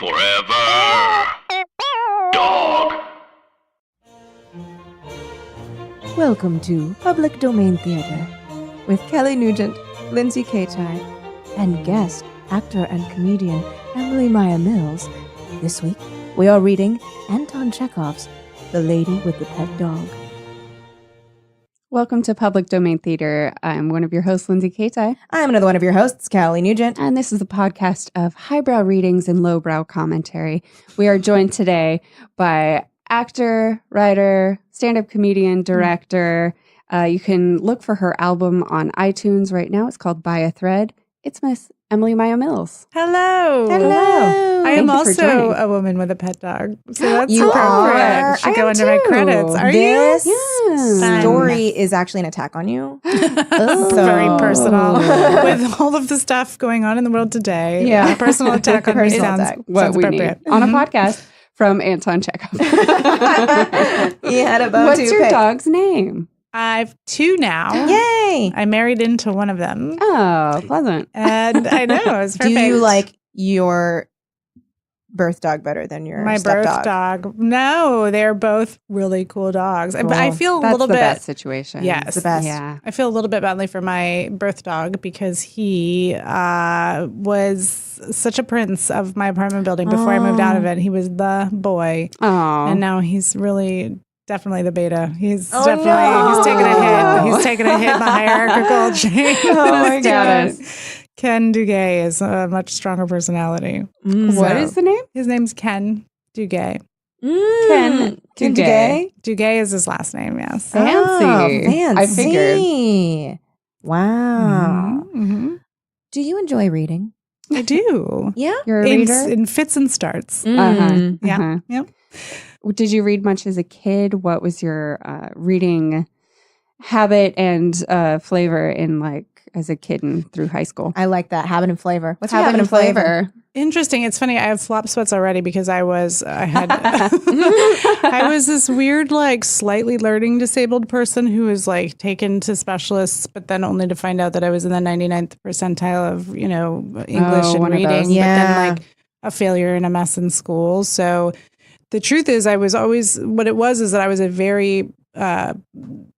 Forever. Dog. Welcome to Public Domain Theater with Kelly Nugent, Lindsay Kaitai, and guest actor and comedian Emily Maya Mills. This week, we are reading Anton Chekhov's The Lady with the Pet Dog. Welcome to Public Domain Theater. I'm one of your hosts, Lindsay Kaitai. I'm another one of your hosts, Kelly Nugent. And this is a podcast of highbrow readings and lowbrow commentary. We are joined today by actor, writer, stand-up comedian, director. You can look for her album on iTunes right now. It's called By a Thread. It's Miss Emily Maya Mills. Hello. Hello. I am Thank you for joining. also a woman with a pet dog. So that's You perfect. are? Should I go am under my too. credits. Are This Yes. story is actually an attack on you. It's very personal. With all of the stuff going on in the world today. Yeah. A personal attack on me Personal sounds, attack. What sounds we appropriate. need on a podcast from Anton Chekhov. He had a bone What's to your pick. dog's name? I've two now. Yay! I married into one of them. Oh, pleasant. And I know, it was Do perfect. you like your birth dog better than your my step birth dog? No, they're both really cool dogs. Cool. I feel a That's little the bit. best situation. Yes. It's the best. Yeah. I feel a little bit badly for my birth dog because he was such a prince of my apartment building before I moved out of it. He was the boy. Oh. And now he's really definitely the beta. He's Oh, definitely, no. he's taking a hit. He's taking a hit in the hierarchical chain. Oh, my Status. God. Ken Duguay is a much stronger personality. What is the name? His name's Ken Duguay. Ken Duguay? Duguay is his last name, yes. Fancy. Oh, fancy. I figured. Wow. Mhm. Do you enjoy reading? I do. Yeah. You're a In, reader? in fits and starts. Mm. Yeah. Uh-huh. Yep. Did you read much as a kid? What was your reading habit and flavor in like as a kid and through high school? I like that. Habit and flavor. What's your Habit and flavor. Interesting. It's funny. I have flop sweats already because I was this weird, like slightly learning disabled person who was like taken to specialists, but then only to find out that I was in the 99th percentile of, English and one of reading, those. but Yeah. then like a failure and a mess in school. So the truth is I was always, what it was is that I was a very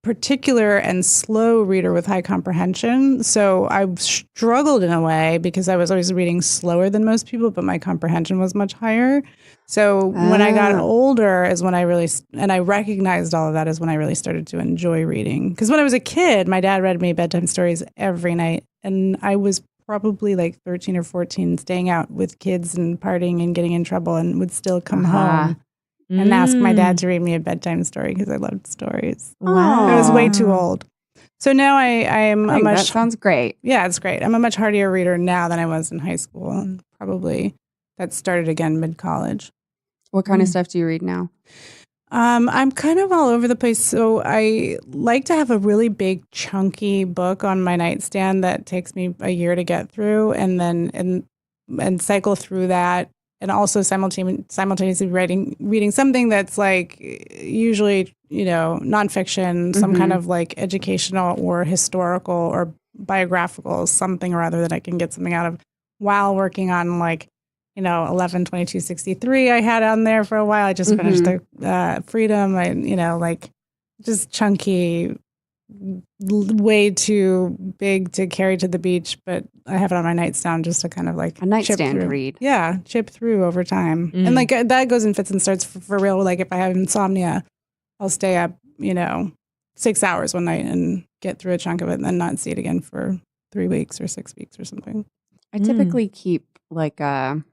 particular and slow reader with high comprehension. So I struggled in a way because I was always reading slower than most people, but my comprehension was much higher. So when I got older is when I really, and I recognized all of that is when I really started to enjoy reading. Because when I was a kid, my dad read me bedtime stories every night. And I was probably like 13 or 14 staying out with kids and partying and getting in trouble and would still come home and ask my dad to read me a bedtime story because I loved stories. Wow. I was way too old. So now I am I a think much that sounds great. yeah, it's great. I'm a much hardier reader now than I was in high school. And probably that started again mid-college. What kind of stuff do you read now? I'm kind of all over the place. So I like to have a really big chunky book on my nightstand that takes me a year to get through and then and cycle through that. And also simultaneously reading something that's like usually, nonfiction, some kind of like educational or historical or biographical, something or other that I can get something out of while working on like, 11/22/63 I had on there for a while. I just finished the Freedom. Just chunky, way too big to carry to the beach, but I have it on my nightstand just to kind of like A nightstand chip through. read. Yeah, chip through over time. And like that goes in fits and starts for real. Like if I have insomnia, I'll stay up, 6 hours one night and get through a chunk of it and then not see it again for 3 weeks or 6 weeks or something. I typically keep like a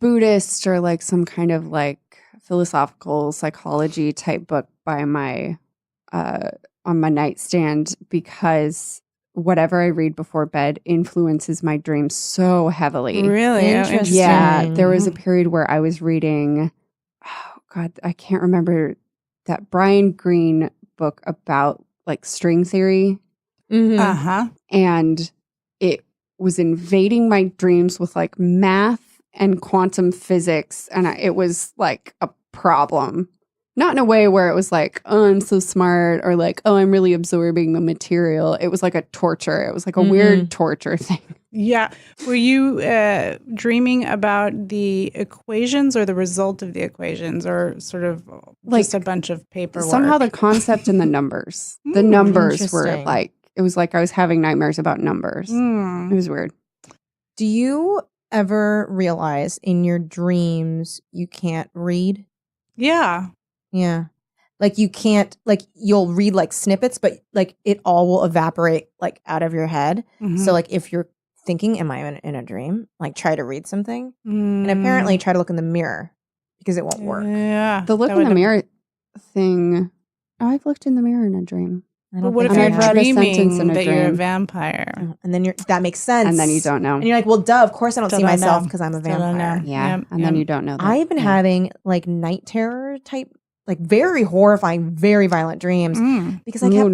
Buddhist or like some kind of like philosophical psychology type book by my on my nightstand because whatever I read before bed influences my dreams so heavily. Really? Interesting. Yeah, there was a period where I was reading, oh God, I can't remember that Brian Greene book about like string theory. Mm-hmm. Uh-huh. And it was invading my dreams with like math and quantum physics. And it was like a problem. not in a way where it was like, oh, I'm so smart, or like, oh, I'm really absorbing the material. It was like a torture. It was like a weird torture thing. Yeah. Were you dreaming about the equations or the result of the equations, or sort of just a bunch of paperwork? Somehow the concept and the numbers. The numbers were Interesting. like, it was like I was having nightmares about numbers. It was weird. Do you ever realize in your dreams you can't read? Yeah. Yeah. Like you can't, like you'll read like snippets, but like it all will evaporate like out of your head. So like if you're thinking, am I in a dream? Like try to read something. And apparently try to look in the mirror because it won't work. Yeah. The look in the mirror thing. Oh, I've looked in the mirror in a dream. I But don't what if think I you're I've have. read a sentence dreaming in a that you're a dream. vampire? And then that makes sense. And then you don't know. And you're like, well, duh, of course I don't Still see don't myself know. because I'm a Still don't vampire. know. Yeah. Yep, And then yep. you don't know that. I've been having like night terror type, like very horrifying, very violent dreams because I kept,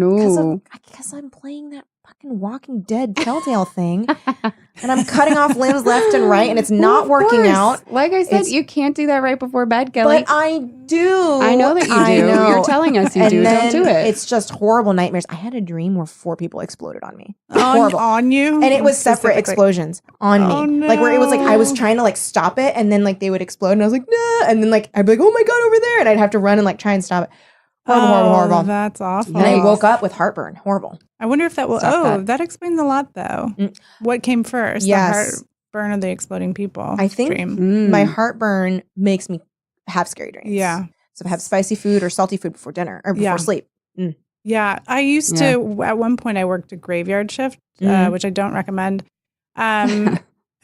because I'm playing that fucking Walking Dead Telltale thing and I'm cutting off limbs left and right and it's not working out. Like I said, It's- you can't do that right before bed, Kelly. But I do. I know that you do. I know. You're telling us you And do. then Don't do it. It's just horrible nightmares. I had a dream where 4 people exploded on me. Horrible. On you? And it was separate Specifically. explosions on me. Oh, Like where it was like I was no. trying to like stop it and then like they would explode and I was like, nah. And then like I'd be like, oh my God, over there. And I'd have to run and like try and stop it. Horrible. That's awful. And I woke up with heartburn. Horrible. I wonder if that will. Stop Oh, that. that explains a lot, though. Mm. What came first? Yes. The heartburn or the exploding people? I think Dream. my heartburn makes me have scary dreams. Yeah. So if I have spicy food or salty food before dinner or before Yeah. sleep. Yeah. I used to, at one point, I worked a graveyard shift, Mhm. which I don't recommend.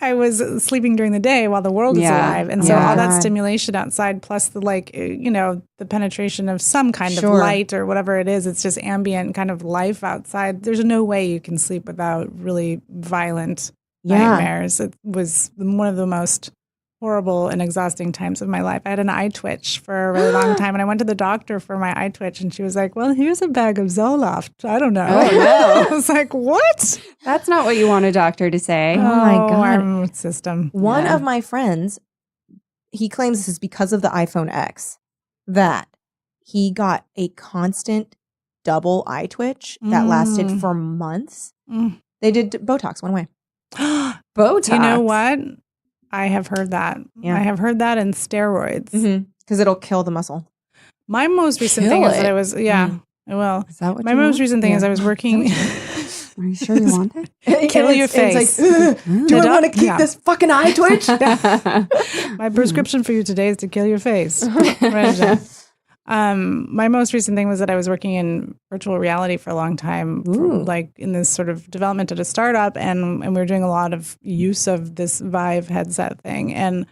I was sleeping during the day while the world is Yeah. alive. And so Yeah. all that God. stimulation outside, plus the the penetration of some kind Sure. of light or whatever it is, it's just ambient kind of life outside. There's no way you can sleep without really violent nightmares. It was one of the most horrible and exhausting times of my life. I had an eye twitch for a really long time, and I went to the doctor for my eye twitch, and she was like, well, here's a bag of Zoloft. I don't know. Oh, no. I was like, what? That's not what you want a doctor to say. Oh, my God. Our system. One Yeah. of my friends, he claims this is because of the iPhone X, that he got a constant double eye twitch that lasted for months. Mm. They did Botox, went away. Botox. You know what? I have heard that. Yeah. I have heard that in steroids. Because it'll kill the muscle. My most recent Kill thing is that it. I was, I will. Is that what My you most want? recent thing is I was working. Are you sure you want it? Kill your It's like, face. "Ugh, do I want to keep Yeah. this fucking eye twitch? My prescription for you today is to kill your face. Right there. My most recent thing was that I was working in virtual reality for a long time, like in this sort of development at a startup, and we were doing a lot of use of this Vive headset thing. And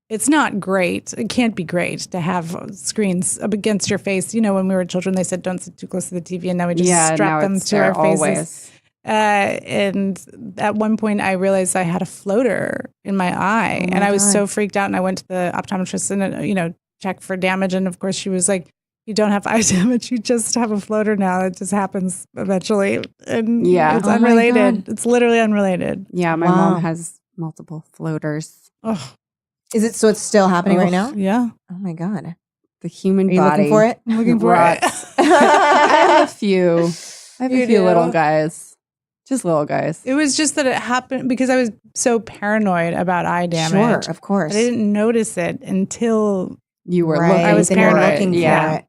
it's not great. It can't be great to have screens up against your face. You know, when we were children, they said don't sit too close to the TV, and now we just strap them to our faces. Always. And at one point, I realized I had a floater in my eye, and I was so freaked out. And I went to the optometrist and check for damage. And of course, she was like, "You don't have eye damage. You just have a floater now. It just happens eventually." And Yeah. it's Oh my unrelated. God. It's literally unrelated. Yeah, my Wow. mom has multiple floaters. Oh, Is it so it's still happening right now? yeah. Oh my God. The human Are you body. looking for it? I'm looking for it. rots. I have a few. I have You a few do? little guys. Just little guys. It was just that it happened because I was so paranoid about eye damage. Sure, of course. I didn't notice it until You were Right, looking. I was then you're paranoid. looking for Yeah. it.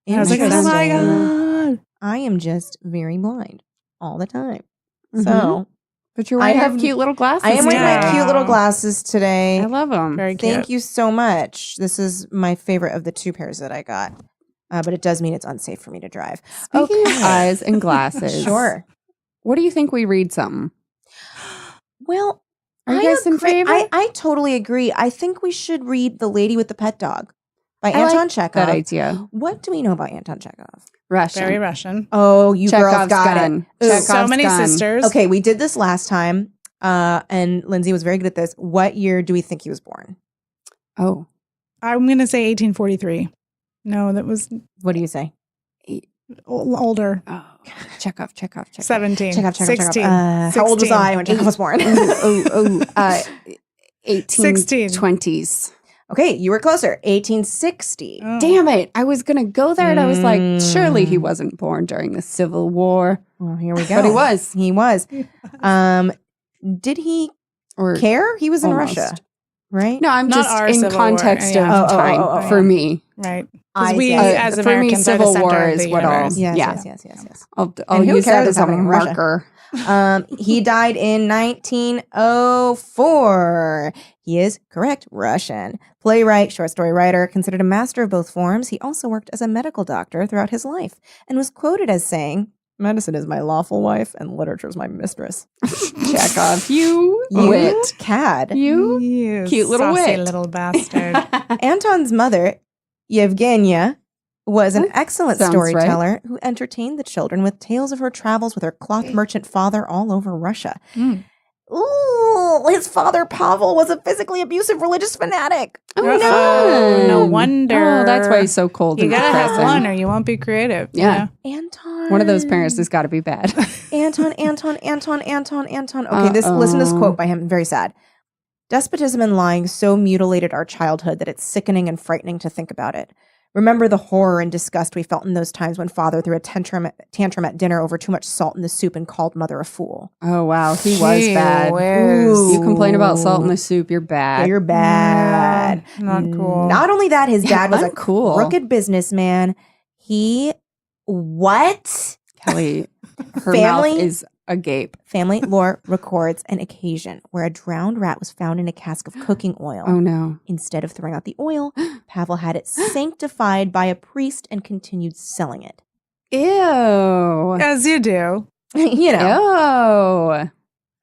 I was like, "Oh my Interesting. God." I am just very blind all the time. Mhm. So But you're I wearing have- cute little glasses. I am wearing Yeah. my cute little glasses today. I love them. Very cute. Thank you so much. This is my favorite of the 2 pairs that I got. But it does mean it's unsafe for me to drive. Speaking of eyes and glasses. Sure. What do you think we read something? Well, Are you I guys in agree- favor? I totally agree. I think we should read The Lady with the Pet Dog by I like Anton Chekhov. That idea. What do we know about Anton Chekhov? Russian. Very Russian. Oh, you girls Chekhov's got gun. it. Ooh. Chekhov's So many gun. sisters. Okay, we did this last time, and Lindsay was very good at this. What year do we think he was born? Oh. I'm going to say 1843. No, that was What do you say? older. Oh. Chekhov. 17. Chekhov. 16. How old was 16. I when Chekhov was born? 1820s. Okay, you were closer. 1860. Oh. Damn it. I was going to go there and I was like, surely he wasn't born during the Civil War. Well, here we go. But he was. He was. Did he Or care? He was in almost. Russia, right? No, I'm Not our just in Civil War. context Yeah. of time for me. Right. I Because we, see. as For me, Americans, Civil are the War center of is the what all- universe. Yes, Yeah. yes. I'll And who use cares that what's as a happening in Russia? marker. He died in 1904. He is correct, Russian. Playwright, short story writer, considered a master of both forms. He also worked as a medical doctor throughout his life and was quoted as saying, "Medicine is my lawful wife and literature is my mistress." Chekhov, you wit. Cad. You cute little saucy wit. little bastard. Anton's mother, Yevgenia, was an excellent sounds storyteller who entertained the children with tales of her travels with her cloth merchant father all over Russia. Mm. Ooh, his father, Pavel, was a physically abusive religious fanatic. Oh, Oh, no wonder. Oh, that's why he's so cold You and gotta have depressing. one or you won't be creative. Yeah. Anton. One of those parents has got to be bad. Anton. Okay, listen to this quote by him. Very sad. "Despotism and lying so mutilated our childhood that it's sickening and frightening to think about it. Remember the horror and disgust we felt in those times when father threw a tantrum at dinner over too much salt in the soup and called mother a fool." Oh, wow. He was Gee bad. whiz. You complain about salt in the soup, you're bad. Yeah, you're bad. Not cool. Not only that, his dad was a Uncool. crooked businessman. What? Kelly, her Family- mouth is agape. Family lore records an occasion where a drowned rat was found in a cask of cooking oil. Oh, no. Instead of throwing out the oil, Pavel had it sanctified by a priest and continued selling it. Ew. As you do. You know. Oh.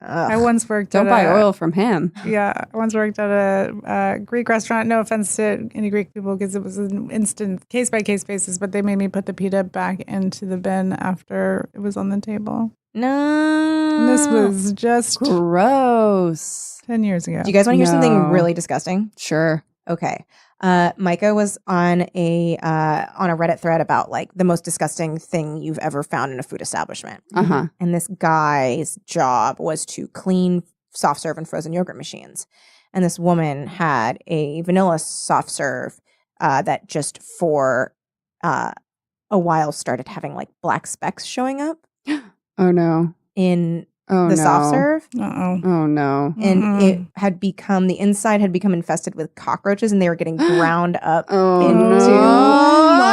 I once worked Don't at buy a, oil from him. Yeah, I once worked at a Greek restaurant. No offense to any Greek people, because it was an instant case-by-case basis, but they made me put the pita back into the bin after it was on the table. No. And this was just Gross. 10 years ago. Do you guys want to hear something No. really disgusting? Sure. Okay. Micah was on a Reddit thread about like the most disgusting thing you've ever found in a food establishment. Uh-huh. And this guy's job was to clean soft serve and frozen yogurt machines. And this woman had a vanilla soft serve that just for a while started having like black specks showing up Oh, no. in Oh, the no. soft serve. Uh-oh. Oh, no. And it had become, the inside had become infested with cockroaches and they were getting ground up Oh, into. no.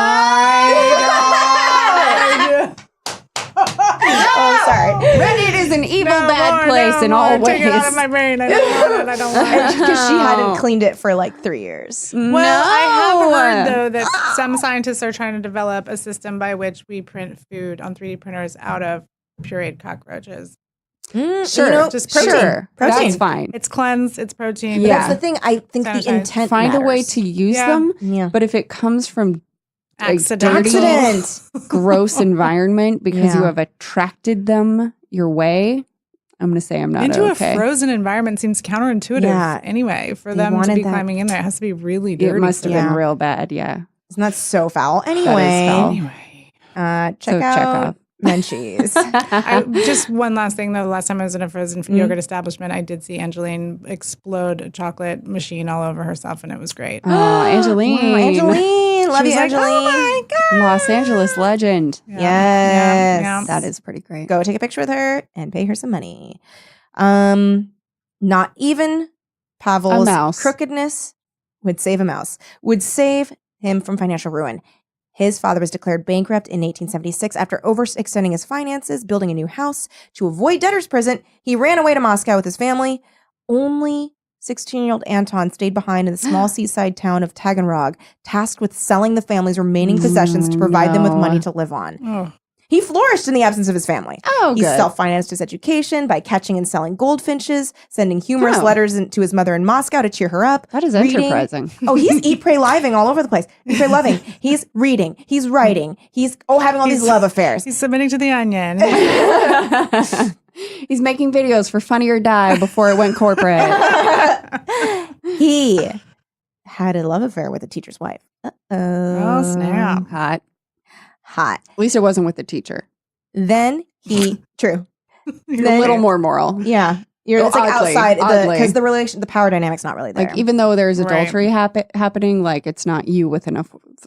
Oh, sorry. Reddit is an evil, bad place in all ways. Take it out of my brain. I don't want it. I don't want it. Because she hadn't cleaned it for like 3 years. Well, I have heard, though, that some scientists are trying to develop a system by which we print food on 3D printers out of pureed cockroaches. Sure. just protein. Sure. Protein. That's fine. It's cleansed, it's protein. But Yeah. that's the thing. I think the Sanitize. intent Find a way matters. to use Yeah. them, Yeah. but if it comes from Accidental. dirty- Accident. gross environment because you Yeah. have attracted them your way, I'm going to say I'm not Into okay. a frozen environment seems counterintuitive Yeah. anyway. For They them to wanted be that. climbing in there, it has to be really dirty. It must have for been them. real bad, yeah. Isn't that so foul? That is Anyway, foul. Anyway. check So out Chekhov. Menchie's. Just one last thing, though. The last time I was in a frozen yogurt establishment, I did see Angeline explode a chocolate machine all over herself, and it was great. Oh, Angeline. Wow, Angeline. Love She you, was like, Angeline. oh my God. Los Angeles legend. Yeah. Yes. Yeah. That is pretty great. Go take a picture with her and pay her some money. Not even Pavel's mouse. crookedness would save a mouse, would save him from financial ruin. His father was declared bankrupt in 1876 after overextending his finances, building a new house. To avoid debtor's prison, he ran away to Moscow with his family. Only 16-year-old Anton stayed behind in the small seaside town of Taganrog, tasked with selling the family's remaining possessions to provide them with No. money to live on. Oh. He flourished in the absence of his family. Oh, He good. self-financed his education by catching and selling goldfinches, sending humorous Oh. letters to his mother in Moscow to cheer her up. That is reading- enterprising. Oh, he's eat, pray, living all over the place. Eat, pray, loving. He's reading. He's writing. He's having all these love affairs. He's submitting to the Onion. He's making videos for Funny or Die before it went corporate. He had a love affair with a teacher's wife. Oh, snap. Hot. Hot. At least it wasn't with the teacher. Then he, true. A little more moral. Yeah. It's like Oddly, outside oddly. because the power dynamic's not really there. Like, even though there's Right. adultery happening, like, it's not you with an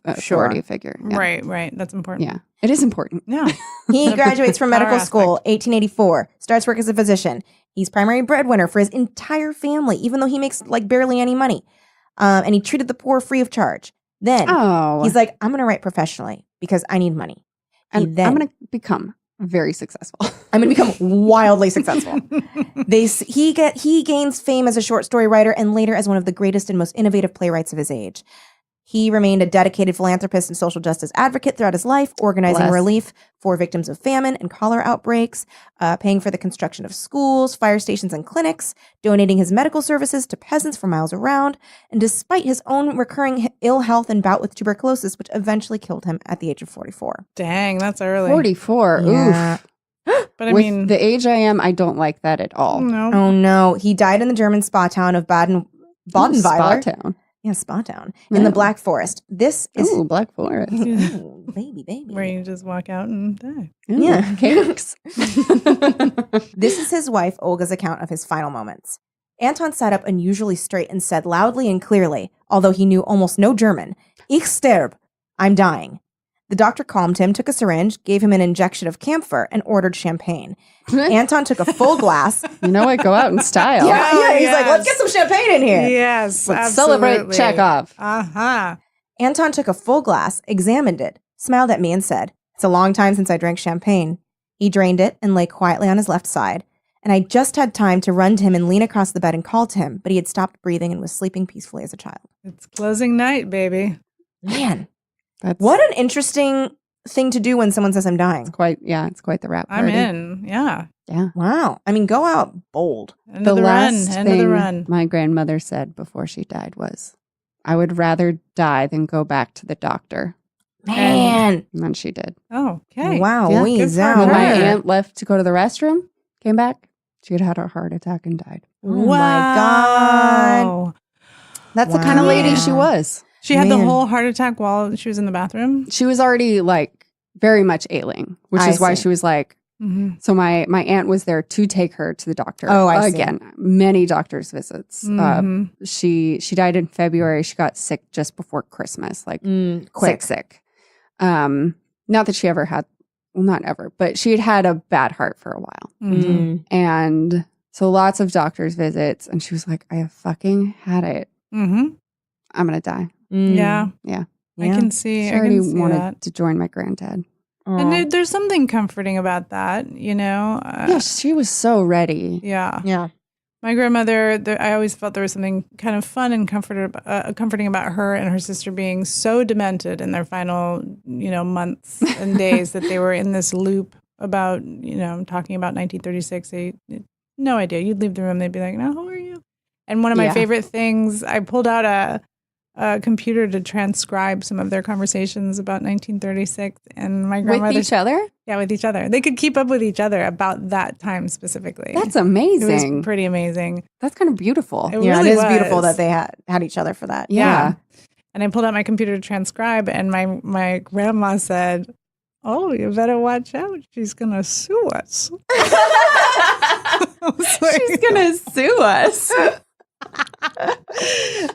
authority figure. Yeah. Right. That's important. Yeah. It is important. Yeah. He graduates from Power medical school, aspect. 1884, starts work as a physician. He's primary breadwinner for his entire family, even though he makes like barely any money. And he treated the poor free of charge. Then Oh. he's like, I'm going to write professionally because I need money. and I'm going to become very successful. I'm going to become wildly successful. He gains fame as a short story writer and later as one of the greatest and most innovative playwrights of his age. He remained a dedicated philanthropist and social justice advocate throughout his life, organizing Bless. relief for victims of famine and cholera outbreaks, paying for the construction of schools, fire stations, and clinics, donating his medical services to peasants for miles around, and despite his own recurring ill health and bout with tuberculosis, which eventually killed him at the age of 44. Dang, that's early. 44. Yeah. Oof. But I With mean, the age I am, I don't like that at all. no. Oh no, he died in the German spa town of Badenweiler. Spa town. Yeah, Spa Town in the Yeah. Black Forest. This is Ooh, Black Forest. Ooh, baby. Where you just walk out and die. Ooh, Yeah. Cakes. This is his wife Olga's account of his final moments. Anton sat up unusually straight and said loudly and clearly, although he knew almost no German, "Ich sterb," I'm dying. The doctor calmed him, took a syringe, gave him an injection of camphor, and ordered champagne. Anton took a full glass. You know what? Go out in style. Yeah, he's like, let's yes. get some champagne in here. Yes, Let's celebrate absolutely. Chekhov. Uh-huh. Anton took a full glass, examined it, smiled at me, and said, "It's a long time since I drank champagne." He drained it and lay quietly on his left side, and I just had time to run to him and lean across the bed and call to him, but he had stopped breathing and was sleeping peacefully as a child. It's closing night, baby. Man, That's what an interesting thing to do when someone says I'm dying. it's quite the rap party. I'm in. Yeah. Yeah. Wow. I mean, go out bold. End The of the run. last End of the thing run. my grandmother said before she died was, "I would rather die than go back to the doctor." Man. And then she did. Oh, okay. Wow. Yeah, we good for When my her. aunt left to go to the restroom, came back, she had had a heart attack and died. Oh my God. Wow. That's the Wow. kind of lady Yeah. she was. She had the Man. whole heart attack while she was in the bathroom. She was already like very much ailing, which I is why see. she was like, Mm-hmm. so my aunt was there to take her to the doctor. Oh, I see. Again, many doctor's visits. Mm-hmm. She died in February. She got sick just before Christmas, like Quick. sick. Not that she ever had, well, not ever, but she had had a bad heart for a while. Mm. And so lots of doctor's visits. And she was like, I have fucking had it. Mm-hmm. I'm going to die. Mm. Yeah. Yeah. I can see. She I already can see wanted that. to join my granddad. And there's something comforting about that, you know? Yeah, she was so ready. Yeah. Yeah. My grandmother, I always felt there was something kind of fun and comforting about her and her sister being so demented in their final, months and days that they were in this loop about, talking about 1936. They no idea. You'd leave the room, they'd be like, "No, who are you?" And one of my Yeah. favorite things, I pulled out a computer to transcribe some of their conversations about 1936, and my grandmother, With each other? yeah, with each other. They could keep up with each other about that time specifically. That's It amazing. was pretty amazing. That's kind of beautiful. It Yeah, really it is beautiful was. that they had each other for that. Yeah. And I pulled out my computer to transcribe, and my grandma said, "Oh, you better watch out. She's going to sue us." I was like, She's going to sue us. I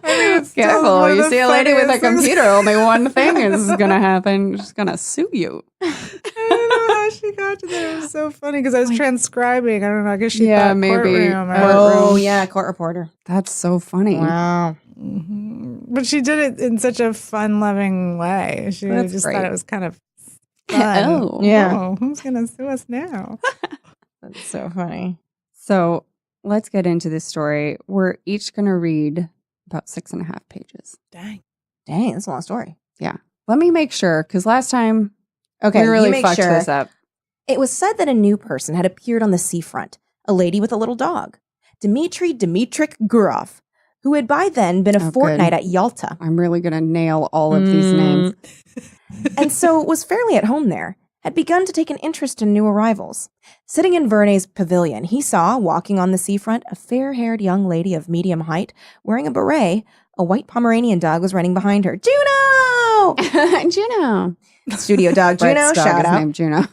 think it's still one Careful. of You the see a lady with a funniest things. computer, only one thing is going to happen. She's going to sue you. I don't know how she got to there. It was so funny because I was transcribing. I don't know. I guess she Yeah, thought maybe. courtroom or- Oh, yeah, court reporter. That's so funny. Wow. Mhm. But she did it in such a fun-loving way. She That's just great. thought it was kind of fun. Oh. Yeah. Oh, who's going to sue us now? That's so funny. So let's get into this story. We're each going to read about 6.5 pages. Dang. Dang, that's a long story. Let me make sure, because last time Okay, we really you make fucked sure. this up. It was said that a new person had appeared on the seafront, a lady with a little dog, Dmitry Dmitrich Gurov, who had by then been a Oh, fortnight good. at Yalta, I'm really going to nail all of these names. and so was fairly at home there, had begun to take an interest in new arrivals. Sitting in Verney's pavilion, he saw, walking on the seafront, a fair-haired young lady of medium height, wearing a beret. A white Pomeranian dog was running behind her. Juno! Juno. Studio dog Juno, Brett's dog shout is out. named Juno.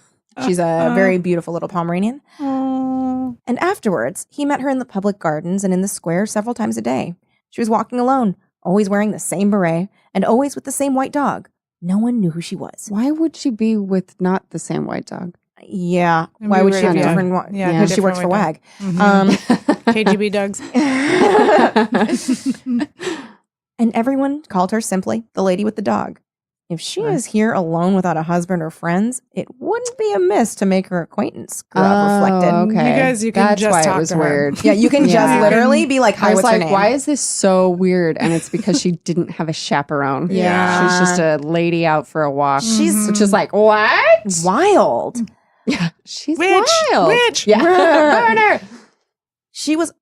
She's a very beautiful little Pomeranian. Oh. Oh. And afterwards, he met her in the public gardens and in the square several times a day. She was walking alone, always wearing the same beret, and always with the same white dog. No one knew who she was. Why would she be with not the same white dog? Yeah. And Why we would were- she have yeah. different one? Yeah, Because she different works for white WAG. dog. KGB dogs. And everyone called her simply the lady with the dog. If she is here alone without a husband or friends, it wouldn't be amiss to make her acquaintance, Grub reflected. Okay. You can That's just why talk it was to her. weird. Yeah, you can Yeah. just literally be like, hi, I was what's her like, name? why is this so weird? And it's because she didn't have a chaperone. Yeah. She's just a lady out for a walk. She's Which is like, what? wild. Yeah. She's Witch, wild. witch. Yeah. Burn her. He was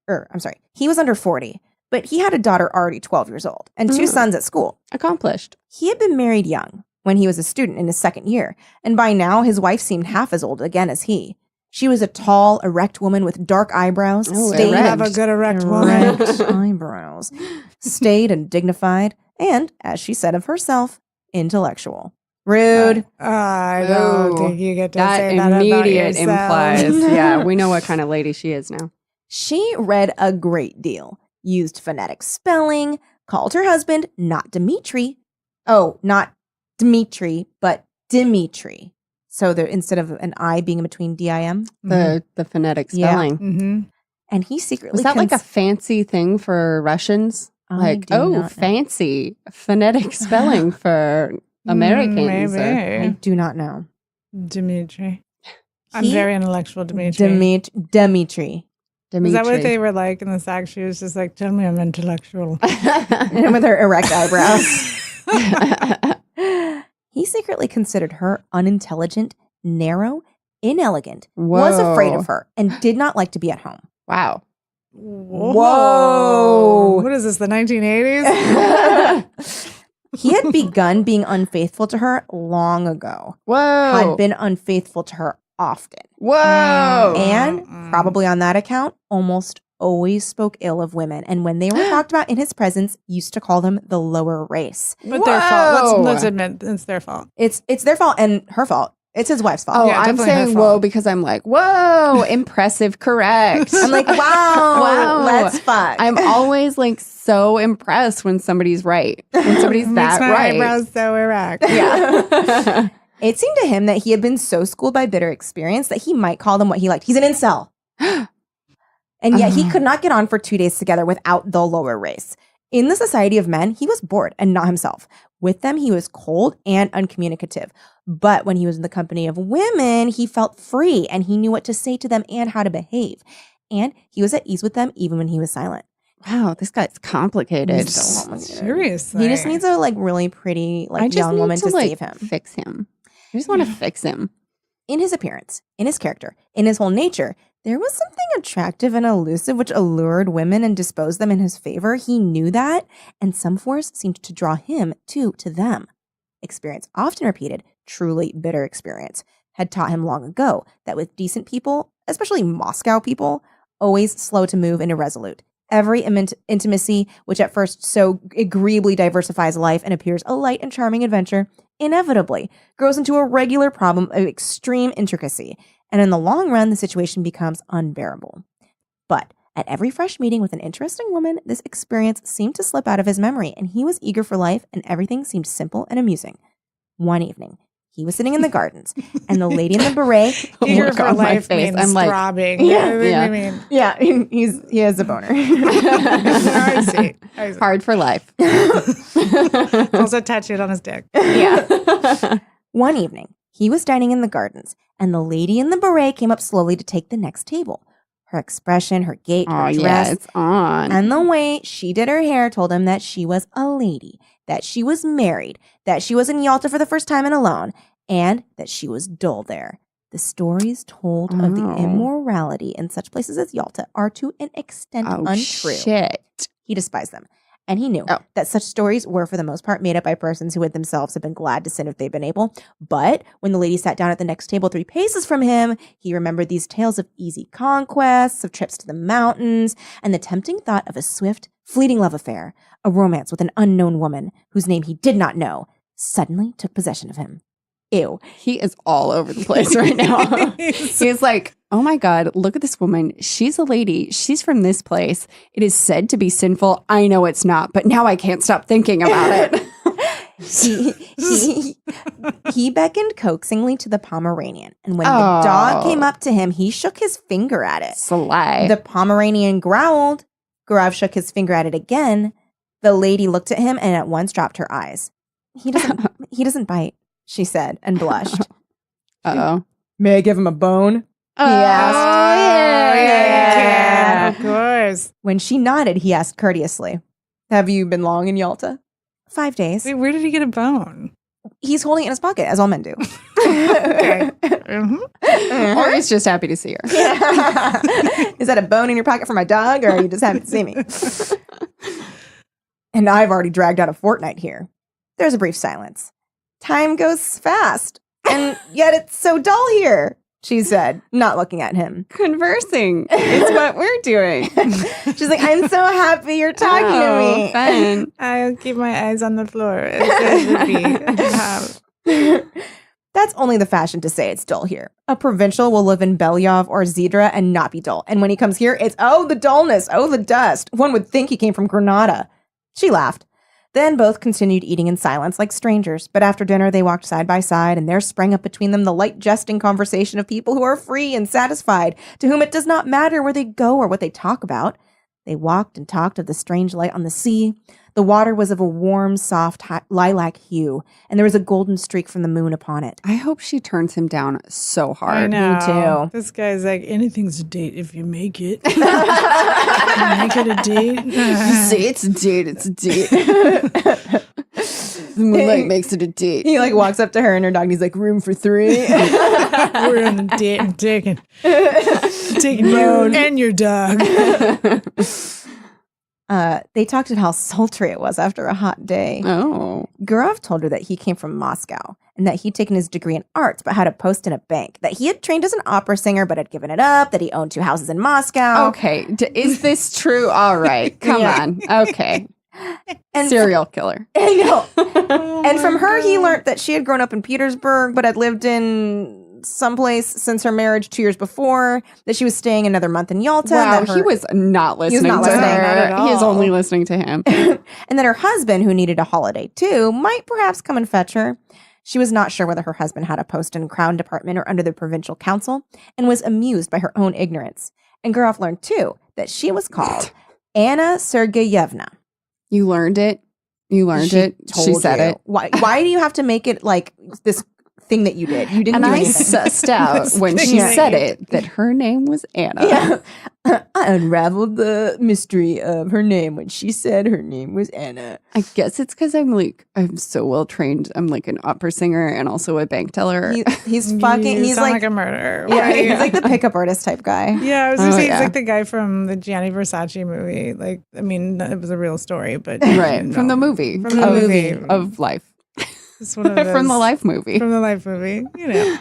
under 40, but he had a daughter already 12 years old and two sons at school. Accomplished. He had been married young when he was a student in his second year, and by now his wife seemed half as old again as he. She was a tall, erect woman with dark eyebrows, Oh, staid, erect. Have a good erect woman. erect eyebrows, staid and dignified, and, as she said of herself, intellectual. Rude. I don't Oh, think you get to That say that about immediate yourself. implies. Yeah, we know what kind of lady she is now. She read a great deal, used phonetic spelling, called her husband not Dmitri. Oh, not Dmitri, but Dimitri. So there, instead of an I being in between D-I-M. The phonetic Yeah. spelling. Mm-hmm. And he secretly Was that like a fancy thing for Russians? I Like, do oh, not know. fancy phonetic spelling for Americans. or- I Maybe. do not know. Dimitri. I'm He- very intellectual, Dimitri. Dimitri. Is that what Dimitri. they were like in the sack? She was just like, tell me I'm intellectual. And with her erect eyebrows. He secretly considered her unintelligent, narrow, inelegant, was afraid of her, and did not like to be at home. Wow. Whoa. What is this, the 1980s? He had begun being unfaithful to her long ago, Whoa. had been unfaithful to her often, Whoa. and probably on that account, almost always spoke ill of women. And when they were talked about in his presence, used to call them the lower race. But their fault. Whoa. Let's admit it's their fault. It's their fault and her fault. It's his wife's fault. Oh, Yeah, I'm definitely her saying fault. whoa because I'm like, whoa, impressive, correct. I'm like, wow, Wow. let's fuck. I'm always like so impressed when somebody's right. When somebody's Makes that my right. eyebrows so erect. Yeah. It seemed to him that he had been so schooled by bitter experience that he might call them what he liked. He's an incel. And yet he could not get on for 2 days together without the lower race. In the society of men, he was bored and not himself. With them, he was cold and uncommunicative. But when he was in the company of women, he felt free and he knew what to say to them and how to behave. And he was at ease with them even when he was silent. Wow, this guy's complicated. He's so complicated. Seriously. He just needs a really pretty I just young need woman to like, save him. fix him. I just want to fix him. In his appearance, in his character, in his whole nature, there was something attractive and elusive which allured women and disposed them in his favor. He knew that, and some force seemed to draw him to them. Experience, often repeated, truly bitter experience, had taught him long ago that with decent people, especially Moscow people, always slow to move and irresolute. Every intimacy, which at first so agreeably diversifies life and appears a light and charming adventure, inevitably grows into a regular problem of extreme intricacy, and in the long run, the situation becomes unbearable. But at every fresh meeting with an interesting woman, this experience seemed to slip out of his memory, and he was eager for life, and everything seemed simple and amusing. One evening, he was sitting in the gardens, and the lady in the beret. Eager Look for on my life face. means I'm like, throbbing. Yeah, yeah. I mean, Yeah, he has a boner. I see. I see. Hard for life. Also tattooed on his dick. Yeah. One evening, he was dining in the gardens, and the lady in the beret came up slowly to take the next table. Her expression, her gait, her Oh, dress, yeah, it's on. and the way she did her hair told him that she was a lady, that she was married, that she was in Yalta for the first time and alone, and that she was dull there. The stories told of the Oh. immorality in such places as Yalta are to an extent Oh, untrue. shit. He despised them. And he knew Oh. that such stories were for the most part made up by persons who would themselves have been glad to sin if they'd been able. But when the lady sat down at the next table 3 paces from him, he remembered these tales of easy conquests, of trips to the mountains, and the tempting thought of a swift, fleeting love affair, a romance with an unknown woman whose name he did not know, suddenly took possession of him. Ew. He is all over the place right now. He's like, oh my God, look at this woman. She's a lady. She's from this place. It is said to be sinful. I know it's not, but now I can't stop thinking about it. He beckoned coaxingly to the Pomeranian, and when the dog came up to him, he shook his finger at it. Sly. The Pomeranian growled. Gurav shook his finger at it again. The lady looked at him and at once dropped her eyes. He doesn't bite, she said, and blushed. Uh-oh. May I give him a bone? Oh, He asked. Yeah, of course. When she nodded, he asked courteously, have you been long in Yalta? 5 days. Wait, where did he get a bone? He's holding it in his pocket, as all men do. Okay. Or he's just happy to see her. Is that a bone in your pocket for my dog, or are you just happy to see me? And I've already dragged out a fortnight here. There's a brief silence. Time goes fast, and yet it's so dull here, she said, not looking at him. Conversing is what we're doing. She's like, I'm so happy you're talking to me. Fun. I'll keep my eyes on the floor. As it would be. That's only the fashion to say it's dull here. A provincial will live in Belyov or Zidra and not be dull. And when he comes here, it's, oh, the dullness, oh, the dust. One would think he came from Granada. She laughed. Then both continued eating in silence like strangers. But after dinner, they walked side by side, and there sprang up between them the light jesting conversation of people who are free and satisfied, to whom it does not matter where they go or what they talk about. They walked and talked of the strange light on the sea. The water was of a warm, soft lilac hue, and there was a golden streak from the moon upon it. I hope she turns him down so I hard. know. Me too. This guy's like, anything's a date if you make it. Make it a date. Say it's a date. It's a date. The moonlight makes it a date. He like walks up to her and her dog, and he's like, room for 3. We're on a date. I'm taking you and your dog. They talked about how sultry it was after a hot day. Oh. Gurov told her that he came from Moscow and that he'd taken his degree in arts but had a post in a bank, that he had trained as an opera singer but had given it up, that he owned 2 houses in Moscow. Okay. Is this true? All right. Come on. Okay. And Serial killer. I know. And from her, he learned that she had grown up in Petersburg but had lived in someplace since her marriage 2 years before, that she was staying another month in Yalta. Wow, that he was not listening not to listening, her. not at He is all. only listening to him. and that her husband, who needed a holiday too, might perhaps come and fetch her. She was not sure whether her husband had a post in Crown Department or under the provincial council, and was amused by her own ignorance. And Gurov learned too that she was called Anna Sergeyevna. You learned it. You learned it. She Told said you. it. Why do you have to make it like this thing that you did? You didn't And do I anything. sussed out when she Yeah. said it that her name was Anna. Yeah. I unraveled the mystery of her name when she said her name was Anna. I guess it's because I'm so well trained. I'm like an opera singer and also a bank teller. He's fucking. You He's sound like a murderer. yeah. Why? He's like the pickup artist type guy. Yeah, I was gonna Oh, say yeah. he's like the guy from the Gianni Versace movie. Like, I mean, it was a real story, but Right. no. From the movie. From the of, movie. Of life. It's one of those, From the life movie. From the life movie. You know.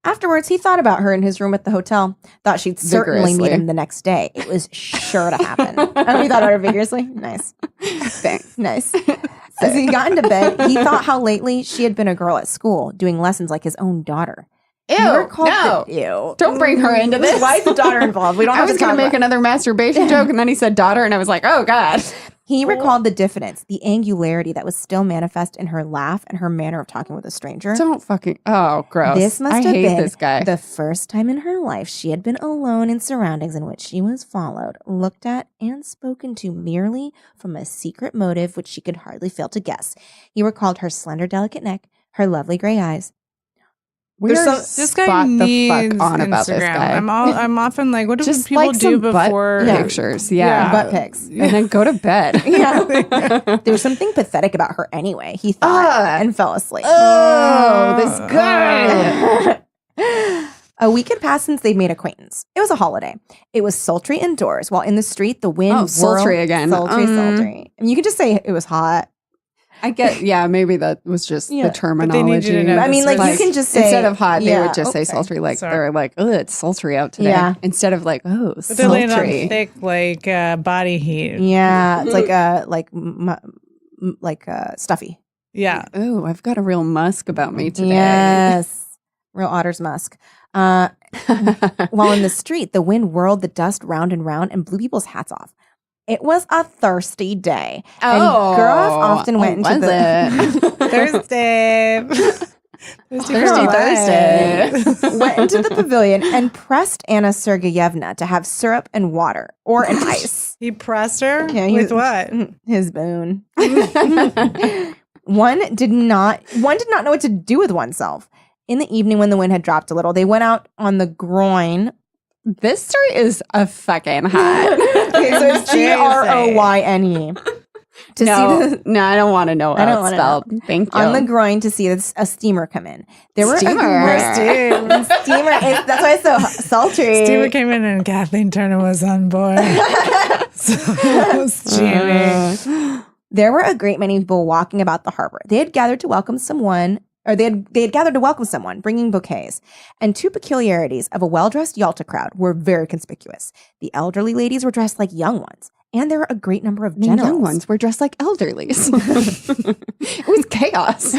Afterwards, he thought about her in his room at the hotel. Thought she'd certainly meet Vigorously. him the next day. It was sure to happen. Oh, you thought about her vigorously? Nice. Thanks. Nice. As he got into bed, he thought how lately she had been a girl at school, doing lessons like his own daughter. Ew. He recalled No. ew. Don't bring her into this. Why is the daughter involved? We don't I have was to going talk to make about- another masturbation joke, and then he said daughter, and I was like, oh, God. He recalled the diffidence, the angularity that was still manifest in her laugh and her manner of talking with a stranger. Don't fucking. Oh, gross. This must I have hate been this guy. the first time in her life she had been alone in surroundings in which she was followed, looked at, and spoken to merely from a secret motive which she could hardly fail to guess. He recalled her slender, delicate neck, her lovely gray eyes. We're This guy spot the needs fuck on Instagram. about this guy. I'm often like, what do Just people like do some before butt pictures. Yeah. Butt pics. And then go to bed. Yeah. There was something pathetic about her anyway, he thought, and fell asleep. Oh, this guy. A week had passed since they'd made acquaintance. It was a holiday. It was sultry indoors, while in the street the wind Oh, sultry whirled- again. Sultry. I mean, you could just say it was hot. I get, yeah, maybe that was just Yeah. the But they need you terminology. to know I mean, like, you Like, can just say instead of hot, they yeah, would just say okay. sultry. Like Sorry. they're like, oh, it's sultry out today. Yeah. Instead of like, oh, But they're laying on sultry. thick like body heat. Yeah, it's like stuffy. Yeah. Oh, I've got a real musk about me today. Yes. Real otter's musk. While in the street, the wind whirled the dust round and round and blew people's hats off. It was a thirsty day. And Gurov often went into the Thursday. Thursday. went into the pavilion and pressed Anna Sergeyevna to have syrup and water or an ice. He pressed her Yeah, with what? His boon. One did not know what to do with oneself. In the evening, when the wind had dropped a little, they went out on the groin. This story is a fucking hot. Okay, so it's Groyne. No, I don't want to know how it's spelled. Thank you. On the groin to see a steamer come in. There were Steamer. steamer. That's why it's so sultry. Steamer came in and Kathleen Turner was on board. So steamy. There were a great many people walking about the harbor. They had gathered to welcome someone, bringing bouquets. And two peculiarities of a well-dressed Yalta crowd were very conspicuous. The elderly ladies were dressed like young ones, and there were a great number of generals. Young ones were dressed like elderlies. It was chaos.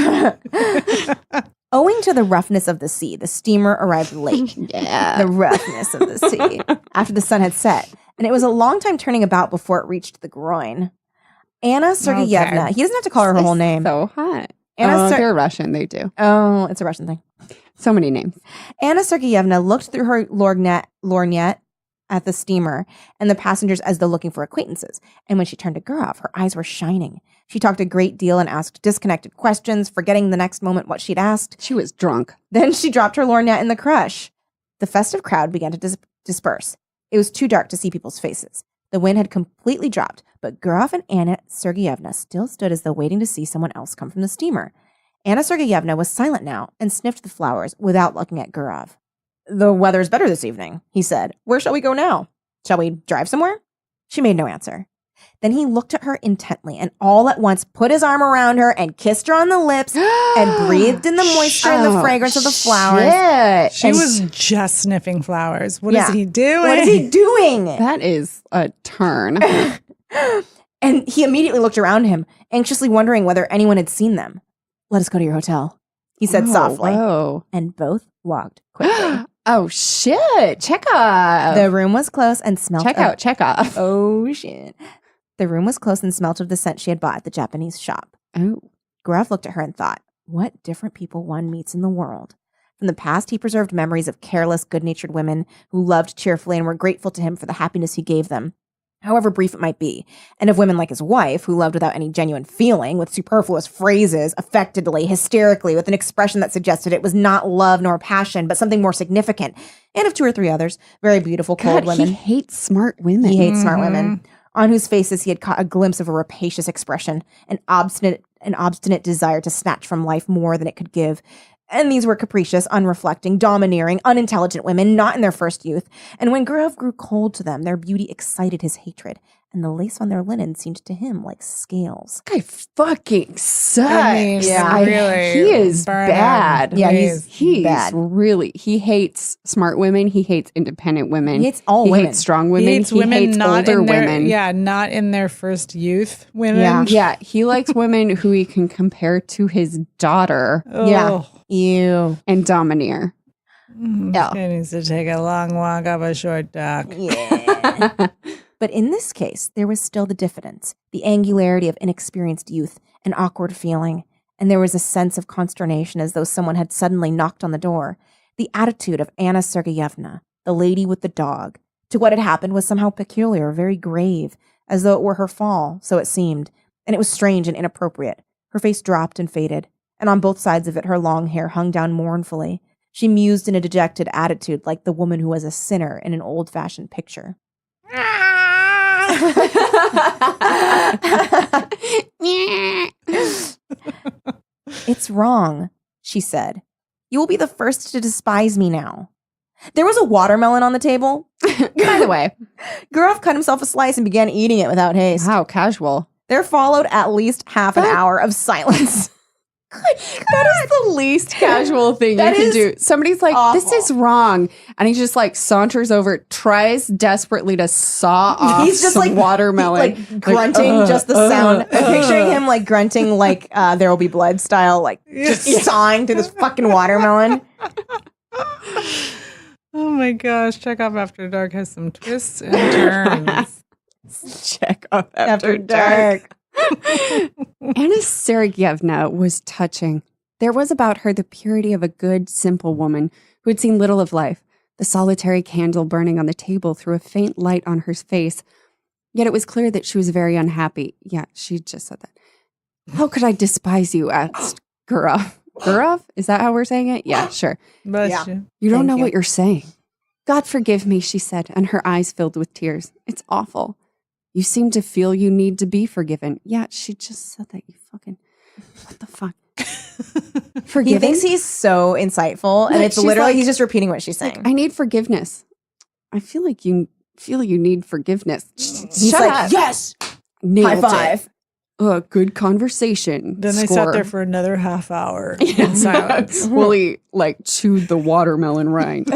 Owing to the roughness of the sea, the steamer arrived late. Yeah. The roughness of the sea. After the sun had set. And it was a long time turning about before it reached the groin. Anna Sergeyevna, he doesn't have to call her whole name. So hot. Anna They're Russian. They do. Oh, it's a Russian thing. So many names. Anna Sergeyevna looked through her lorgnette at the steamer and the passengers as though looking for acquaintances. And when she turned to Gurov, her eyes were shining. She talked a great deal and asked disconnected questions, forgetting the next moment what she'd asked. She was drunk. Then she dropped her lorgnette in the crush. The festive crowd began to disperse. It was too dark to see people's faces. The wind had completely dropped, but Gurov and Anna Sergeyevna still stood as though waiting to see someone else come from the steamer. Anna Sergeyevna was silent now and sniffed the flowers without looking at Gurov. "The weather's better this evening," he said. "Where shall we go now? Shall we drive somewhere?" She made no answer. Then he looked at her intently and all at once put his arm around her and kissed her on the lips and breathed in the moisture and the fragrance of the flowers. Shit. She was just sniffing flowers. What is he doing? What is he doing? That is a turn. And he immediately looked around him, anxiously wondering whether anyone had seen them. "Let us go to your hotel," he said softly. Whoa. And both walked quickly. Oh, shit. Chekhov. The room was close and smelled Chekhov. Oh, shit. The room was close and smelt of the scent she had bought at the Japanese shop. Oh. Gurov looked at her and thought, what different people one meets in the world. From the past, he preserved memories of careless, good-natured women who loved cheerfully and were grateful to him for the happiness he gave them, however brief it might be, and of women like his wife who loved without any genuine feeling, with superfluous phrases, affectedly, hysterically, with an expression that suggested it was not love nor passion, but something more significant, and of two or three others, very beautiful, cold women. He hates smart women. He hates smart women, on whose faces he had caught a glimpse of a rapacious expression, an obstinate desire to snatch from life more than it could give. And these were capricious, unreflecting, domineering, unintelligent women, not in their first youth. And when Gurov grew cold to them, their beauty excited his hatred, and the lace on their linen seemed to him like scales. Guy fucking sucks. I mean, really he is burn bad. him. Yeah, he's bad. Really, he hates smart women. He hates independent women. He hates all he women. hates strong women. He hates women not older in their, women. Yeah, not in their first youth women. Yeah. Yeah, he likes women who he can compare to his daughter Yeah. Ew. and domineer. Yeah. He needs to take a long walk up a short dock. Yeah. But in this case, there was still the diffidence, the angularity of inexperienced youth, an awkward feeling, and there was a sense of consternation as though someone had suddenly knocked on the door. The attitude of Anna Sergeyevna, the lady with the dog, to what had happened was somehow peculiar, very grave, as though it were her fall, so it seemed, and it was strange and inappropriate. Her face dropped and faded, and on both sides of it her long hair hung down mournfully. She mused in a dejected attitude like the woman who was a sinner in an old-fashioned picture. It's wrong, she said. You will be the first to despise me now. There was a watermelon on the table. By the way, Gurov cut himself a slice and began eating it without haste. how casual. There followed at least half an hour of silence. That is the least casual thing you That can is do. Somebody's like, awful. this is wrong. And he just like saunters over, tries desperately to saw off He's just some like watermelon. like grunting, just the sound. I'm picturing him like grunting like There Will Be Blood style, like just sawing through this fucking watermelon. Oh my gosh, Chekhov After Dark has some twists and turns. Chekhov After dark. Anna Sergeyevna was touching. There was about her the purity of a good, simple woman who had seen little of life. The solitary candle burning on the table threw a faint light on her face. Yet it was clear that she was very unhappy. Yeah, she just said that. How could I despise you? Asked Gurov. Gurov? Is that how we're saying it? Yeah, sure. Bless Yeah. you. You don't Thank know you. what you're saying. God forgive me, she said, and her eyes filled with tears. It's awful. You seem to feel you need to be forgiven. Yeah, she just said that. You fucking... What the fuck? He Forgiven? thinks he's so insightful, and Like, it's she's literally like- he's just repeating what she's saying. I need forgiveness. I feel like you need forgiveness. He's Shut like, up. yes, Nailed high it. five. Good conversation. Then they Score. sat there for another half hour Yeah. in silence. Willie chewed the watermelon rind.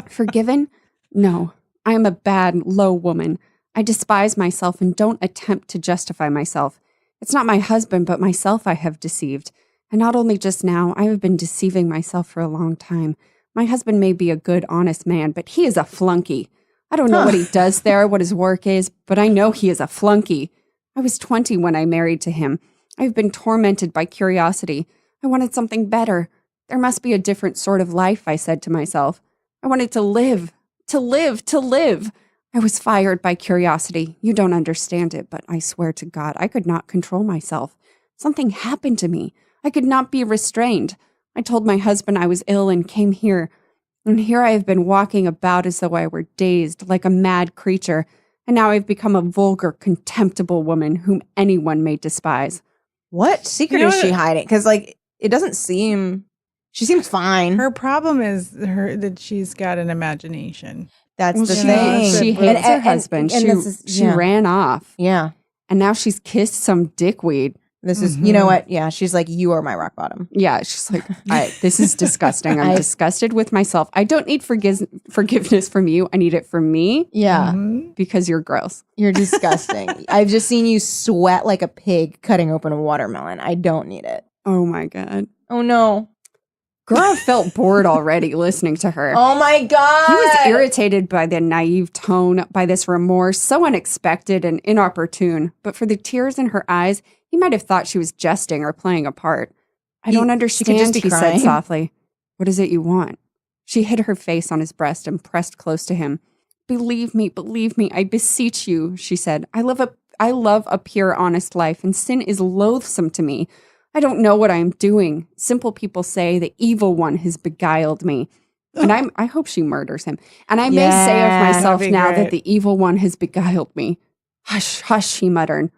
Forgiven? No. I am a bad, low woman. I despise myself and don't attempt to justify myself. It's not my husband, but myself I have deceived. And not only just now, I have been deceiving myself for a long time. My husband may be a good, honest man, but he is a flunky. I don't know what he does there, what his work is, but I know he is a flunky. I was 20 when I married to him. I've been tormented by curiosity. I wanted something better. There must be a different sort of life, I said to myself. I wanted to live, to live, to live. I was fired by curiosity. You don't understand it, but I swear to God, I could not control myself. Something happened to me. I could not be restrained. I told my husband I was ill and came here. And here I have been walking about as though I were dazed, like a mad creature. And now I've become a vulgar, contemptible woman whom anyone may despise. What secret You know is she what- hiding? Because it doesn't seem. She seems fine. Her problem is that she's got an imagination. That's Well, the she, thing. she And- hates her husband. and she this is- she yeah. ran off. Yeah. And now she's kissed some dickweed. This is. You know Mhm. what? Yeah. She's like, you are my rock bottom. Yeah, she's like, this is disgusting. I'm I- disgusted with myself. I don't need forgiveness from you. I need it from me Yeah. Mhm. because you're gross. You're disgusting. I've just seen you sweat like a pig cutting open a watermelon. I don't need it. Oh my God. Oh no. Gura felt bored already listening to her. Oh my god. He was irritated by the naive tone, by this remorse, so unexpected and inopportune. But for the tears in her eyes, he might have thought she was jesting or playing a part. I don't She could understand, just be he crying. said softly. What is it you want? She hid her face on his breast and pressed close to him. Believe me, I beseech you, she said. I love a pure, honest life, and sin is loathsome to me. I don't know what I am doing. Simple people say the evil one has beguiled me. And I hope she murders him. And I may say of Yeah, myself that'd be now great. that the evil one has beguiled me. Hush, hush, he muttered.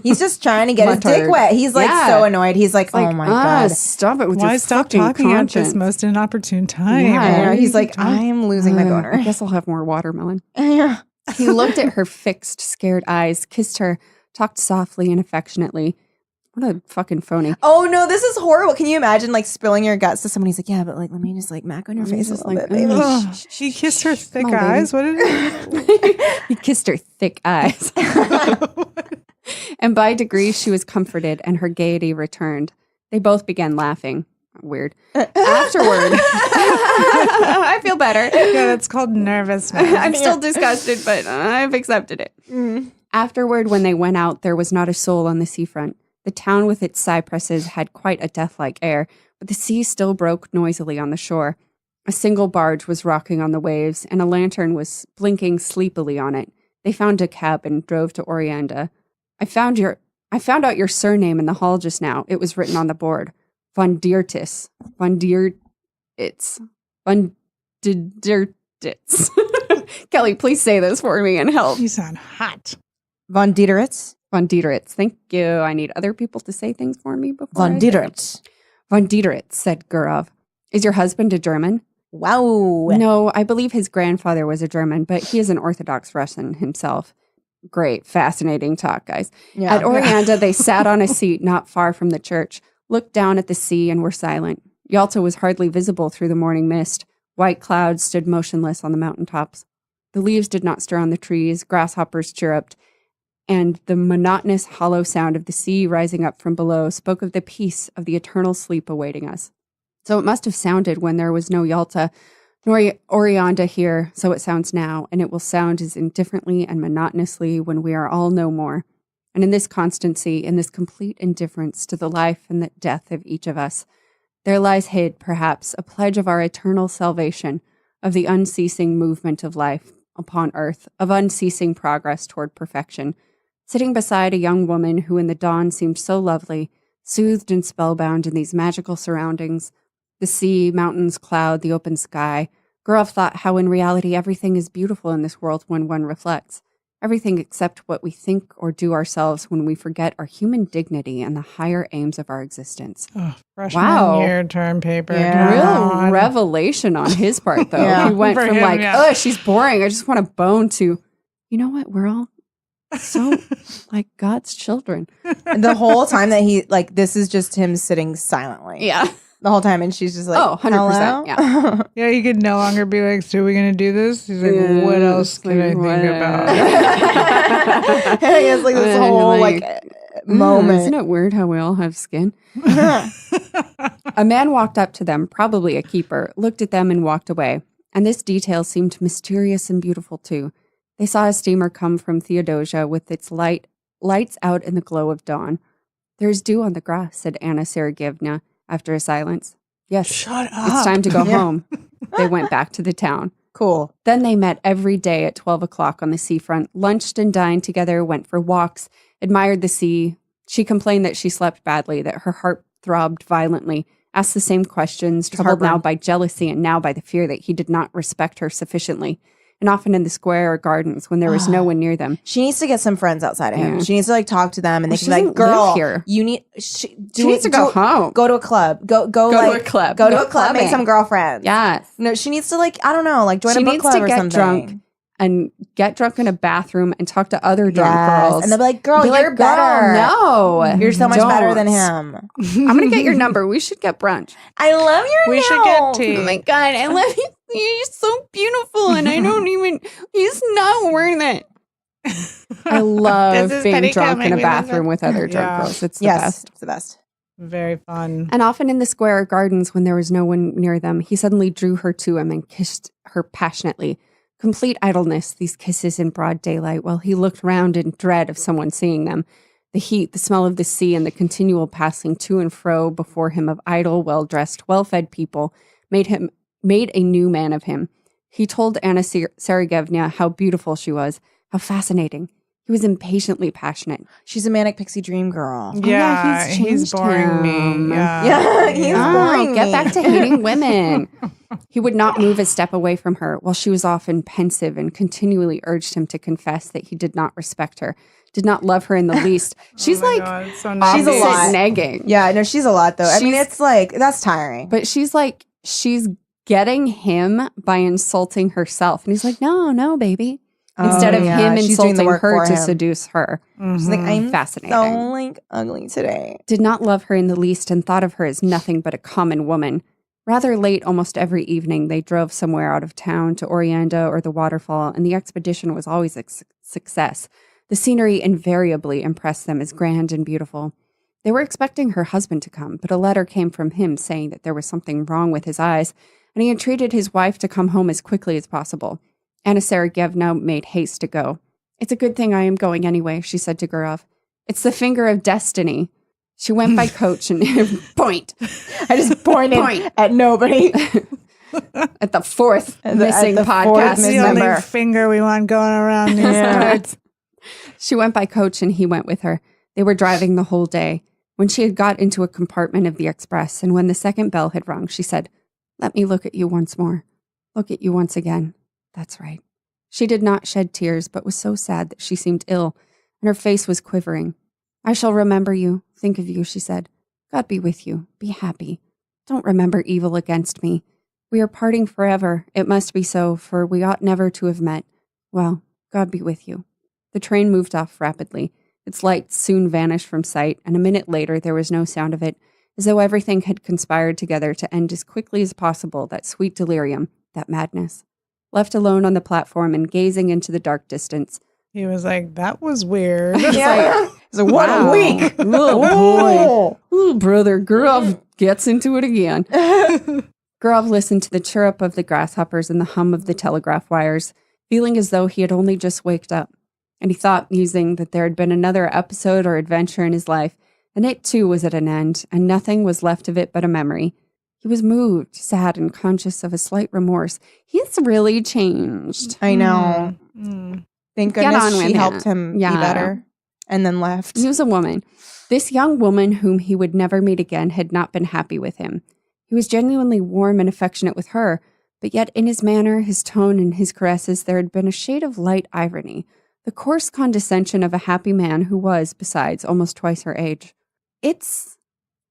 He's just trying to get his dick Muttered. wet. He's like Yeah. so annoyed. He's like, oh my god. Stop it with Why your stop fucking talking at this conscience. most inopportune time? Yeah. I know. Why He's do you like, keep I am losing my boner. I guess I'll have more watermelon. Yeah. He looked at her fixed, scared eyes, kissed her, talked softly and affectionately. What a fucking phony. Oh no, this is horrible. Can you imagine spilling your guts to someone? He's like, yeah, but let me just mac on your Let me face a just, little like, bit, baby. Ugh, he kissed her thick Come on, baby. eyes. What did it? He kissed her thick eyes. And by degrees, she was comforted and her gaiety returned. They both began laughing. Weird. Afterward, I feel better. Yeah, that's called nervousness. I'm still disgusted, but I've accepted it. Afterward, when they went out, there was not a soul on the seafront. The town with its cypresses had quite a death-like air, but the sea still broke noisily on the shore. A single barge was rocking on the waves, and a lantern was blinking sleepily on it. They found a cab and drove to Orianda. I found out your surname in the hall just now. It was written on the board. Von Diertis. Von Diertitz. Von Diertitz. Kelly, please say this for me and help. You sound hot. Von Dieteritz. Von Dieteritz. Thank you. I need other people to say things for me before Von I say it. Dieteritz. Von Dieteritz, said Gurov. Is your husband a German? Wow. No, I believe his grandfather was a German, but he is an Orthodox Russian himself. Great, fascinating talk, guys. Yeah. At Orianda, they sat on a seat not far from the church, looked down at the sea, and were silent. Yalta was hardly visible through the morning mist. White clouds stood motionless on the mountaintops. The leaves did not stir on the trees, grasshoppers chirruped, and the monotonous hollow sound of the sea rising up from below spoke of the peace of the eternal sleep awaiting us. So it must have sounded when there was no Yalta nor Orianda here, so it sounds now, and it will sound as indifferently and monotonously when we are all no more. And in this constancy, in this complete indifference to the life and the death of each of us, there lies hid, perhaps, a pledge of our eternal salvation, of the unceasing movement of life upon earth, of unceasing progress toward perfection. Sitting beside a young woman who in the dawn seemed so lovely, soothed and spellbound in these magical surroundings, the sea, mountains, cloud, the open sky, Gurov thought how in reality everything is beautiful in this world when one reflects. Everything except what we think or do ourselves when we forget our human dignity and the higher aims of our existence. Oh, freshman year term paper. Yeah. Real revelation on his part, though. Yeah. He went For from him, oh, she's boring, I just want a bone, to, you know what, we're all so like God's children. The whole time that he, like, this is just him sitting silently. Yeah. The whole time. And she's just like, Oh, 100%. hello? Yeah. Yeah, he could no longer be like, so are we going to do this? He's like, Yeah, what else it's can I like, think what about? And he has like this And whole like, moment. Isn't it weird how we all have skin? A man walked up to them, probably a keeper, looked at them and walked away. And this detail seemed mysterious and beautiful too. They saw a steamer come from Theodosia with its lights out in the glow of dawn. There's dew on the grass, said Anna Sergeyevna after a silence. Yes, Shut up. it's time to go Yeah. home. They went back to the town. Cool. Then they met every day at 12 o'clock on the seafront, lunched and dined together, went for walks, admired the sea. She complained that she slept badly, that her heart throbbed violently, asked the same questions, troubled now by jealousy and now by the fear that he did not respect her sufficiently. And often in the square or gardens when there was no one near them. She needs to get some friends outside of him. Yeah. She needs to like talk to them, and Well, they she can be like, doesn't live "Girl, here. you need She needs to go home. Go to a club. Go Go like to a club. Go to Go a club. Make clubbing. some girlfriends. Yes. No, she needs to like I don't know, like join She a book needs club to or get something. drunk and get drunk in a bathroom and talk to other drunk Yes. girls. And they'll be like, "Girl, Be like, you're better. No, You're so much better than don't. him." I'm going to get your number. We should get brunch. I love your We should get nails. tea. Oh my God, I love you. You're so beautiful. And I don't even, he's not worth it. I love This is being petty drunk in coming. a We love bathroom it. with other drunk Yeah. girls. It's the Yes, best. it's the best. Very fun. And often in the square or gardens when there was no one near them, he suddenly drew her to him and kissed her passionately. Complete idleness, these kisses in broad daylight, while he looked round in dread of someone seeing them. The heat, the smell of the sea, and the continual passing to and fro before him of idle, well-dressed, well-fed people made a new man of him. He told Anna Sergeyevna how beautiful she was, how fascinating. He was impatiently passionate. She's a manic pixie dream girl. yeah, he's he's changed boring him. me. Yeah. Yeah, he's boring. Get me. back to hating women. He would not move a step away from her, while she was often pensive and continually urged him to confess that he did not respect her, did not love her in the least. She's Oh my like God, it's so She's a opposite lot. negging. Yeah, no, she's a lot though. I mean, She's- it's like that's tiring. But she's getting him by insulting herself. And he's like, no, baby. Instead of him she's doing the insulting work her for to him. seduce her. She's like, I'm Fascinating. so like ugly today. Did not love her in the least and thought of her as nothing but a common woman. Rather late almost every evening, they drove somewhere out of town to Orianda or the waterfall, and the expedition was always a success. The scenery invariably impressed them as grand and beautiful. They were expecting her husband to come, but a letter came from him saying that there was something wrong with his eyes, and he entreated his wife to come home as quickly as possible. Anna Sergeyevna made haste to go. It's a good thing I am going anyway, she said to Gurov. It's the finger of destiny. She went by coach and point. I just pointed at nobody. At the fourth missing the fourth podcast That's the member. only finger we want going around these parts. She went by coach and he went with her. They were driving the whole day. When she had got into a compartment of the express and when the second bell had rung, she said, "Let me look at you once more. Look at you once again." That's right. She did not shed tears, but was so sad that she seemed ill, and her face was quivering. "I shall remember you, think of you," she said. "God be with you. Be happy. Don't remember evil against me. We are parting forever. It must be so, for we ought never to have met. Well, God be with you." The train moved off rapidly. Its lights soon vanished from sight, and a minute later there was no sound of it, as though everything had conspired together to end as quickly as possible that sweet delirium, that madness. Left alone on the platform and gazing into the dark distance. He was like, that was weird. Yeah. So what Wow. a week. Oh, boy. Ooh, brother, girl, gets into it again. Gurov listened to the chirrup of the grasshoppers and the hum of the telegraph wires, feeling as though he had only just waked up. And he thought, musing, that there had been another episode or adventure in his life, and it too was at an end, and nothing was left of it but a memory. He was moved, sad, and conscious of a slight remorse. He's really changed. I know. Thank Get on goodness with she it. helped him be better and then left. He was a woman. This young woman whom he would never meet again had not been happy with him. He was genuinely warm and affectionate with her, but yet in his manner, his tone, and his caresses there had been a shade of light irony, the coarse condescension of a happy man who was, besides, almost twice her age. It's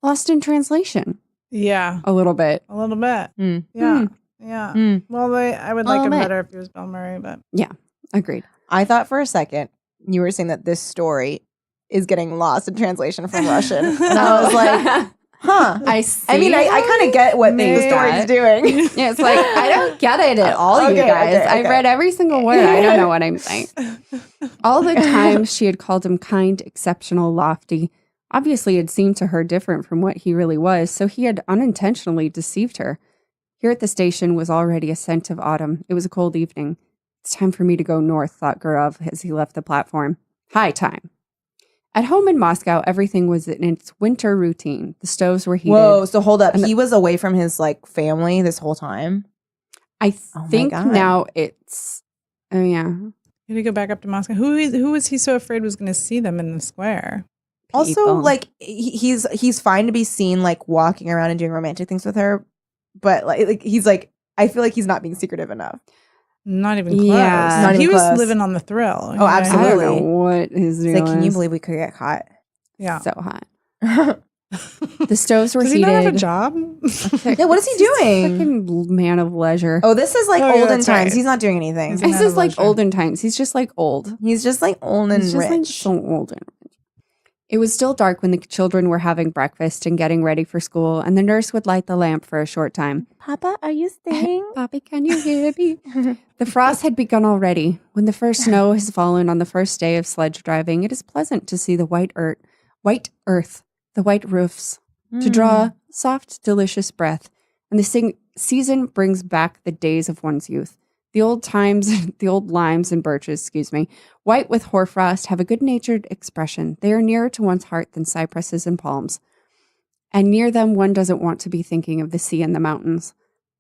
lost in translation. Yeah. A little bit. A little bit. Mm. Yeah. Mm. Yeah. Mm. Well, I would A like little him bit. better if he was Bill Murray, but Yeah, agreed. I thought for a second you were saying that this story is getting lost in translation from Russian. And I was like, huh. I see. I mean, I kind of get what the Maybe. story's doing. Yeah, it's like, I don't get it at all, you Okay, guys. okay, I okay. read every single word. I don't know what I'm saying. All the time she had called him kind, exceptional, lofty. Obviously, it seemed to her different from what he really was, so he had unintentionally deceived her. Here at the station was already a scent of autumn. It was a cold evening. It's time for me to go north, thought Gurov as he left the platform. High time. At home in Moscow, everything was in its winter routine. The stoves were heated. Whoa, so hold up. And He was away from his family this whole time? I Oh my think God. now it's... Oh, yeah. did he go back up to Moscow? Who was he so afraid was going to see them in the square? Also, People. he's fine to be seen walking around and doing romantic things with her, but he's I feel like he's not being secretive enough. Not even close. Yeah. Not he even was close. living on the thrill. Oh, you know? absolutely. I don't know what his It's deal can you is. believe we could get caught? Yeah. So hot. The stoves were Does he heated. not have a job? Yeah, what is he doing? Fucking man of leisure. Oh, this is Oh, yeah, olden that's times. right. He's not doing anything. He's He's, a This man is of like leisure. olden times. He's just like old. just old and He's just like rich. so old and rich. It was still dark when the children were having breakfast and getting ready for school, and the nurse would light the lamp for a short time. Papa, are you staying? Poppy, can you hear me? The frost had begun already. When the first snow has fallen on the first day of sledge driving, it is pleasant to see the white earth, the white roofs, to draw soft, delicious breath. And the season brings back the days of one's youth. The old limes and birches, white with hoarfrost, have a good-natured expression. They are nearer to one's heart than cypresses and palms. And near them, one doesn't want to be thinking of the sea and the mountains.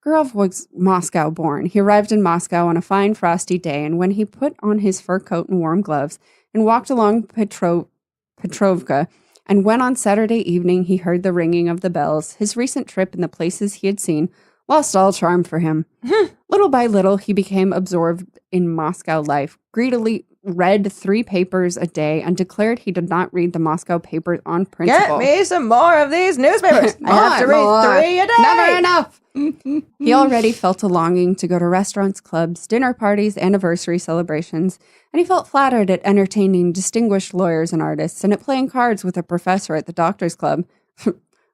Gurov was Moscow born. He arrived in Moscow on a fine frosty day, and when he put on his fur coat and warm gloves and walked along Petrovka, and when on Saturday evening he heard the ringing of the bells, his recent trip and the places he had seen lost all charm for him. Little by little, he became absorbed in Moscow life, greedily read 3 papers a day, and declared he did not read the Moscow papers on principle. Get me some more of these newspapers. I have to More. read 3 a day. Never enough. He already felt a longing to go to restaurants, clubs, dinner parties, anniversary celebrations, and he felt flattered at entertaining distinguished lawyers and artists and at playing cards with a professor at the doctor's club.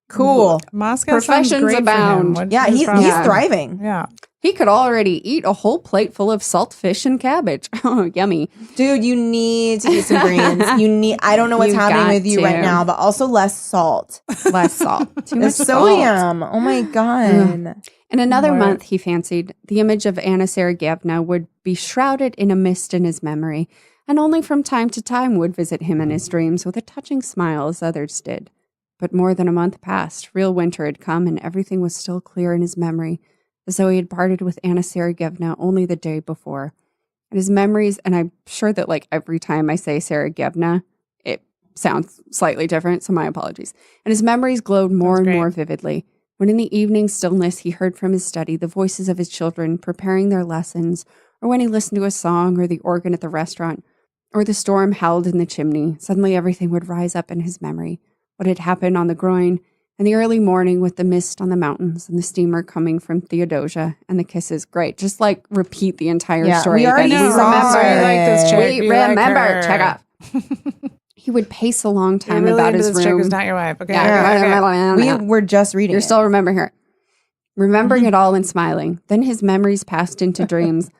Cool. Moscow Professions sounds great abound. for him. What's Yeah, his he's problem? thriving. Yeah. He could already eat a whole plate full of salt fish and cabbage. Oh, yummy. Dude, you need to eat some greens. I don't know what's You happening got with you right to. now, but also less salt. Less salt. Too much It's salt. sodium. Oh my God. In another Right. month, he fancied, the image of Anna Sergeyevna would be shrouded in a mist in his memory, and only from time to time would visit him in his dreams with a touching smile as others did. But more than a month passed. Real winter had come, and everything was still clear in his memory, as though he had parted with Anna Sergeyevna only the day before. And his memories, and I'm sure that every time I say Sergeyevna, it sounds slightly different, so my apologies. And his memories glowed more That's and great. more vividly. When in the evening stillness he heard from his study the voices of his children preparing their lessons, or when he listened to a song or the organ at the restaurant, or the storm howled in the chimney, suddenly everything would rise up in his memory. What had happened on the groin, and the early morning with the mist on the mountains, and the steamer coming from Theodosia, and the kisses. Great. Just repeat the entire Yeah, story. we already again. saw remember. it. You like this chick. We You like remember. her. Chekhov. He would pace a long You're time really about into his this chick room. who's not your wife. Okay. Yeah. We were just reading You're it. still remembering her. Remembering it all and smiling. Then his memories passed into dreams,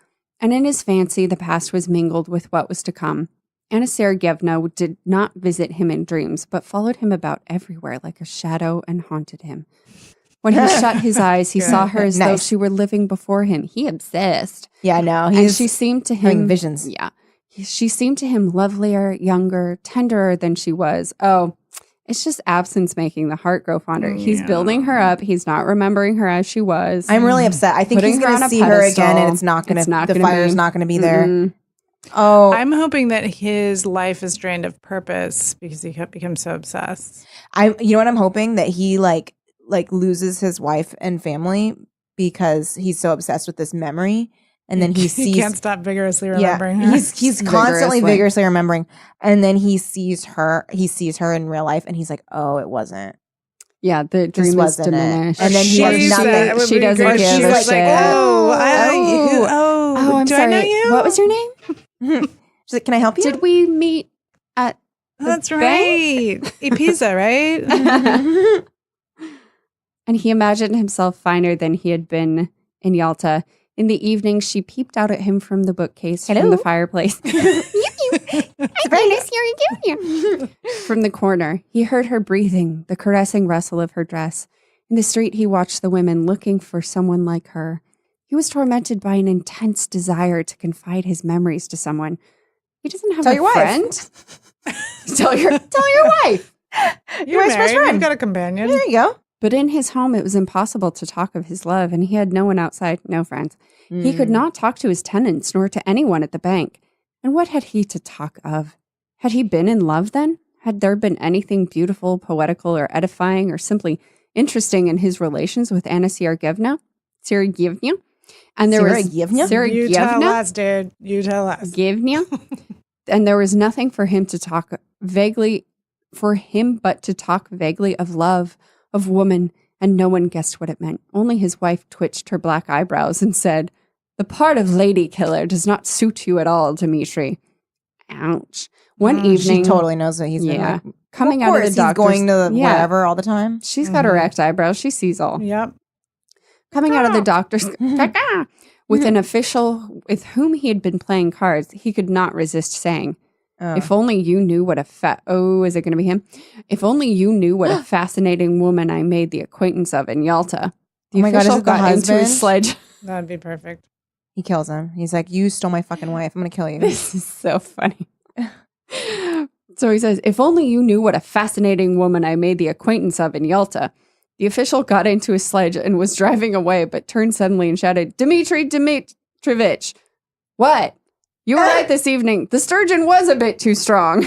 and in his fancy the past was mingled with what was to come. Anna Sergeyevna did not visit him in dreams, but followed him about everywhere like a shadow and haunted him. When he shut his eyes, he saw her as though she were living before him. He obsessed. Yeah, no. And she seemed to him having visions. Yeah. She seemed to him lovelier, younger, tenderer than she was. Oh, it's just absence making the heart grow fonder. He's building her up. He's not remembering her as she was. I'm really upset. I think he's going to see her again, and it's not going to. The fire's not going to be there. Mm-mm. Oh, I'm hoping that his life is drained of purpose because he becomes so obsessed. you know what I'm hoping? That he like loses his wife and family because he's so obsessed with this memory, and then he sees. He can't stop vigorously remembering her. He's constantly vigorously remembering, and then he sees her. He sees her in real life, and he's like, "Oh, it wasn't." Yeah, the dream is diminished. And then he has nothing. She doesn't give She's a like, shit. I'm do sorry. I know you? What was your name? She's like, "Can I help you?" Did we meet at That's the right. Ibiza, right? And he imagined himself finer than he had been in Yalta. In the evening, she peeped out at him from the bookcase from the fireplace. From the corner, he heard her breathing, the caressing rustle of her dress. In the street, he watched the women looking for someone like her. He was tormented by an intense desire to confide his memories to someone. He doesn't have a friend. Tell your wife. You're wife's best married. friend. You've got a companion. There you go. But in his home, it was impossible to talk of his love, and he had no one outside, no friends. He could not talk to his tenants, nor to anyone at the bank. And what had he to talk of? Had he been in love then? Had there been anything beautiful, poetical, or edifying, or simply interesting in his relations with Anna Sergeyevna? And there was You tell us, dude. You tell us. And there was nothing for him to talk but to talk vaguely of love, of woman, and no one guessed what it meant. Only his wife twitched her black eyebrows and said, "The part of lady killer does not suit you at all, Dmitri." Ouch. One evening, she totally knows that he's been like, coming out of the doctor's, going to wherever all the time. She's got erect eyebrows. She sees all. Yep. Coming out of the doctor's with an official with whom he had been playing cards, he could not resist saying, "If only you knew what a is it going to be him? If only you knew what a fascinating woman I made the acquaintance of in Yalta." The official got into his sledge. That'd be perfect. He kills him. He's like, "You stole my fucking wife. I'm going to kill you." This is so funny. So he says, "If only you knew what a fascinating woman I made the acquaintance of in Yalta." The official got into his sledge and was driving away, but turned suddenly and shouted, "Dmitri Dmitrovich, what? You were right this evening. The sturgeon was a bit too strong."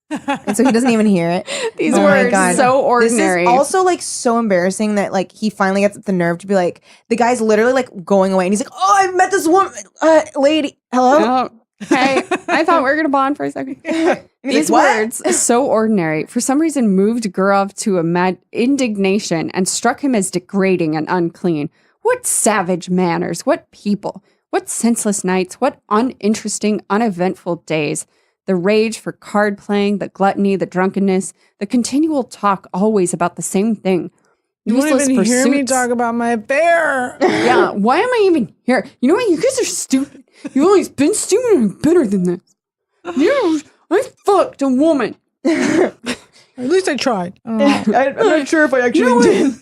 And so he doesn't even hear it. These words so ordinary. This is also like so embarrassing that like he finally gets the nerve to be like, the guy's literally like going away and he's like, "Oh, I met this woman, lady. Hello? Oh, hey, I thought we were going to bond for a second." These words, so ordinary, for some reason moved Gurov to a mad indignation and struck him as degrading and unclean. What savage manners, what people, what senseless nights, what uninteresting, uneventful days. The rage for card playing, the gluttony, the drunkenness, the continual talk always about the same thing. You won't even hear me talk about my affair. Yeah, why am I even here? You know what? You guys are stupid. You've always been stupid and better than this. I fucked a woman. At least I tried. I don't know. I'm not sure if I actually did.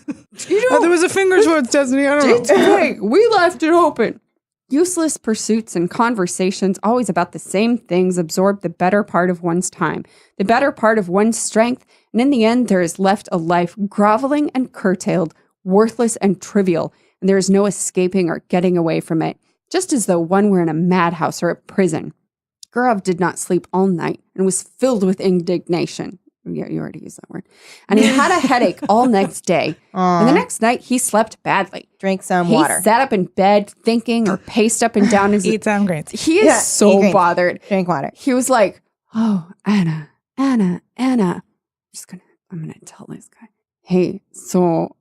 There was a fingers towards Destiny. I don't know. It's fake. We left it open. Useless pursuits and conversations, always about the same things, absorb the better part of one's time, the better part of one's strength, and in the end, there is left a life groveling and curtailed, worthless and trivial, and there is no escaping or getting away from it, just as though one were in a madhouse or a prison. Gurov did not sleep all night and was filled with indignation. Yeah, you already used that word. And he had a headache all next day. And the next night, he slept badly. Drank some water. He sat up in bed thinking or paced up and down his... Eat some greens. He is so bothered. Drink water. He was like, "Oh, Anna. I'm gonna tell this guy. Hey, so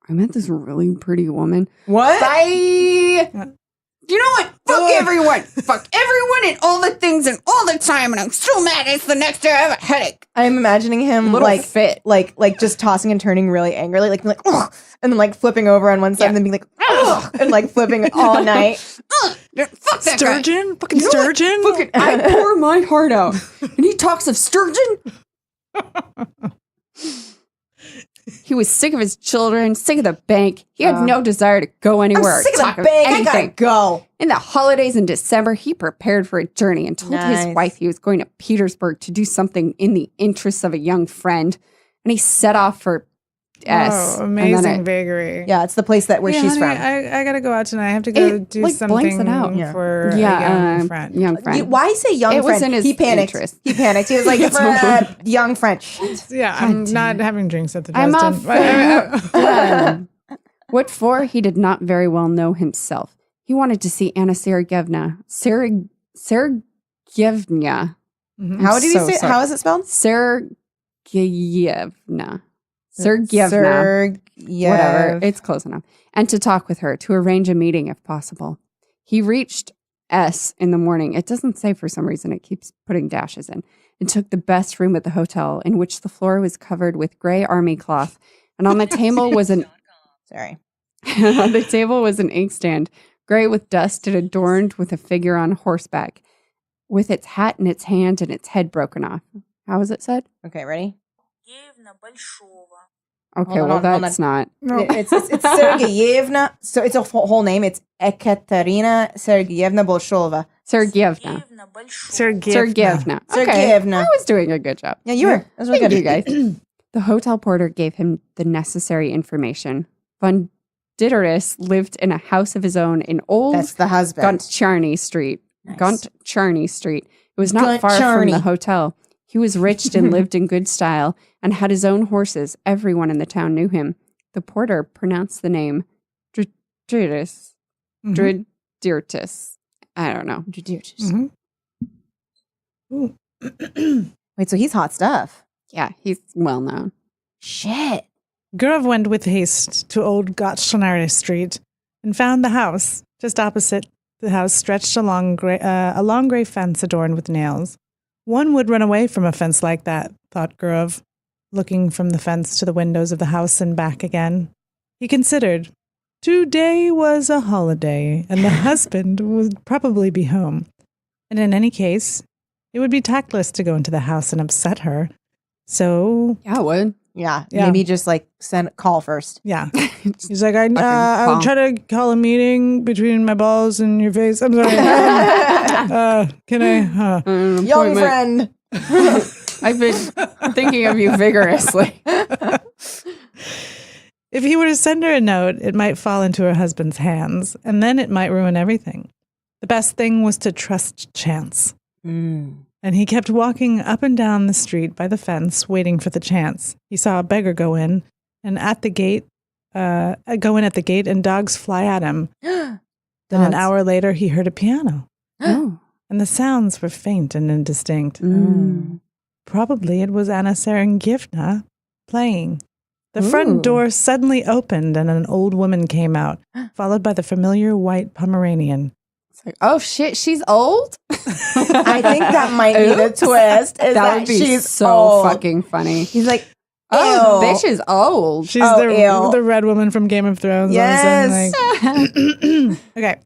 I met this really pretty woman." What? Bye! You know what? Fuck everyone. Fuck everyone and all the things and all the time. And I'm so mad it's the next day I have a headache. I'm imagining him fit. like just tossing and turning really angrily, like ugh, and then like flipping over on one side and then being like, ugh, and like flipping all night. Fuck that Sturgeon? guy. Fucking You know what? sturgeon? Fucking, I pour my heart out. And he talks of sturgeon. He was sick of his children, sick of the bank. He had no desire to go anywhere. I'm sick or of talk the bank. I gotta anything. go. In the holidays in December, he prepared for a journey and told his Nice. wife he was going to Petersburg to do something in the interests of a young friend. And he set off for S. Oh, and then amazing it- view. Yeah, it's the place that where Yeah, she's honey, from. I gotta go out tonight. I have to go It, do like, blanks something it out. Yeah. for a Yeah, young friend. young friend. Why say young It was friend? in his he panicked. interest. He panicked. He was like, for a young friend. Yeah, I'm not having drinks at the I'm Dresden. off. What for? He did not very well know himself. He wanted to see Anna Sergeyevna. Sergeyevna. Mhm. How did he so say? sorry. How is it spelled? Sergeyevna. Sergeyevna. Whatever. It's close enough. And to talk with her, to arrange a meeting if possible. He reached S in the morning. It doesn't say for some reason. It keeps putting dashes in. And took the best room at the hotel, in which the floor was covered with gray army cloth. And on the table was an Sorry. on the table was an inkstand, gray with dust and adorned with a figure on horseback, with its hat in its hand and its head broken off. How is it said? Okay, ready? Okay, Hold on, well, hold that's on. not. No. It's Sergeyevna. So it's a whole name. It's Ekaterina Sergeyevna Bolshova. Sergeyevna. Sergeyevna. Okay. Sergeyevna. I was doing a good job. Yeah, you were. That was really Thank good. you guys. The hotel porter gave him the necessary information. Von Ditteris lived in a house of his own in Old That's the husband. Guntcharny Street. Nice. Guntcharny Street. It was not far from Guntcharny. the hotel. He was rich and lived in good style and had his own horses. Everyone in the town knew him. The porter pronounced the name Dridris. Mhm. Driddirtis. I don't know. Mhm. Ooh. Wait, so he's hot stuff. Yeah, he's well known. Shit. Gurov went with haste to Old Gotchanari Street and found the house. Just opposite the house stretched along a long gray fence adorned with nails. One would run away from a fence like that, thought Gurov, looking from the fence to the windows of the house and back again. He considered. Today was a holiday, and the husband would probably be home. And in any case, it would be tactless to go into the house and upset her. So, Yeah, it would. Yeah, Yeah. maybe just like call first. yeah. He's like, I'll call. try to call a meeting between my balls and your face. I'm sorry. Can I? Young friend. I've been thinking of you vigorously. If he were to send her a note, it might fall into her husband's hands, and then it might ruin everything. The best thing was to trust chance. And he kept walking up and down the street by the fence, waiting for the chance. He saw a beggar go in at the gate, and dogs fly at him. Then an hour later, he heard a piano, Oh. and the sounds were faint and indistinct. Mm. Probably it was Anna Sergeyevna playing. The front Ooh. door suddenly opened, and an old woman came out, followed by the familiar white Pomeranian. It's like, oh shit, she's old? I think that might be the Oops. twist. Is That would be she's so old. fucking funny. He's like, Oh, ew. bitch is old. She's Oh, ew. the red woman from Game of Thrones. Yes. All of a sudden, like, okay.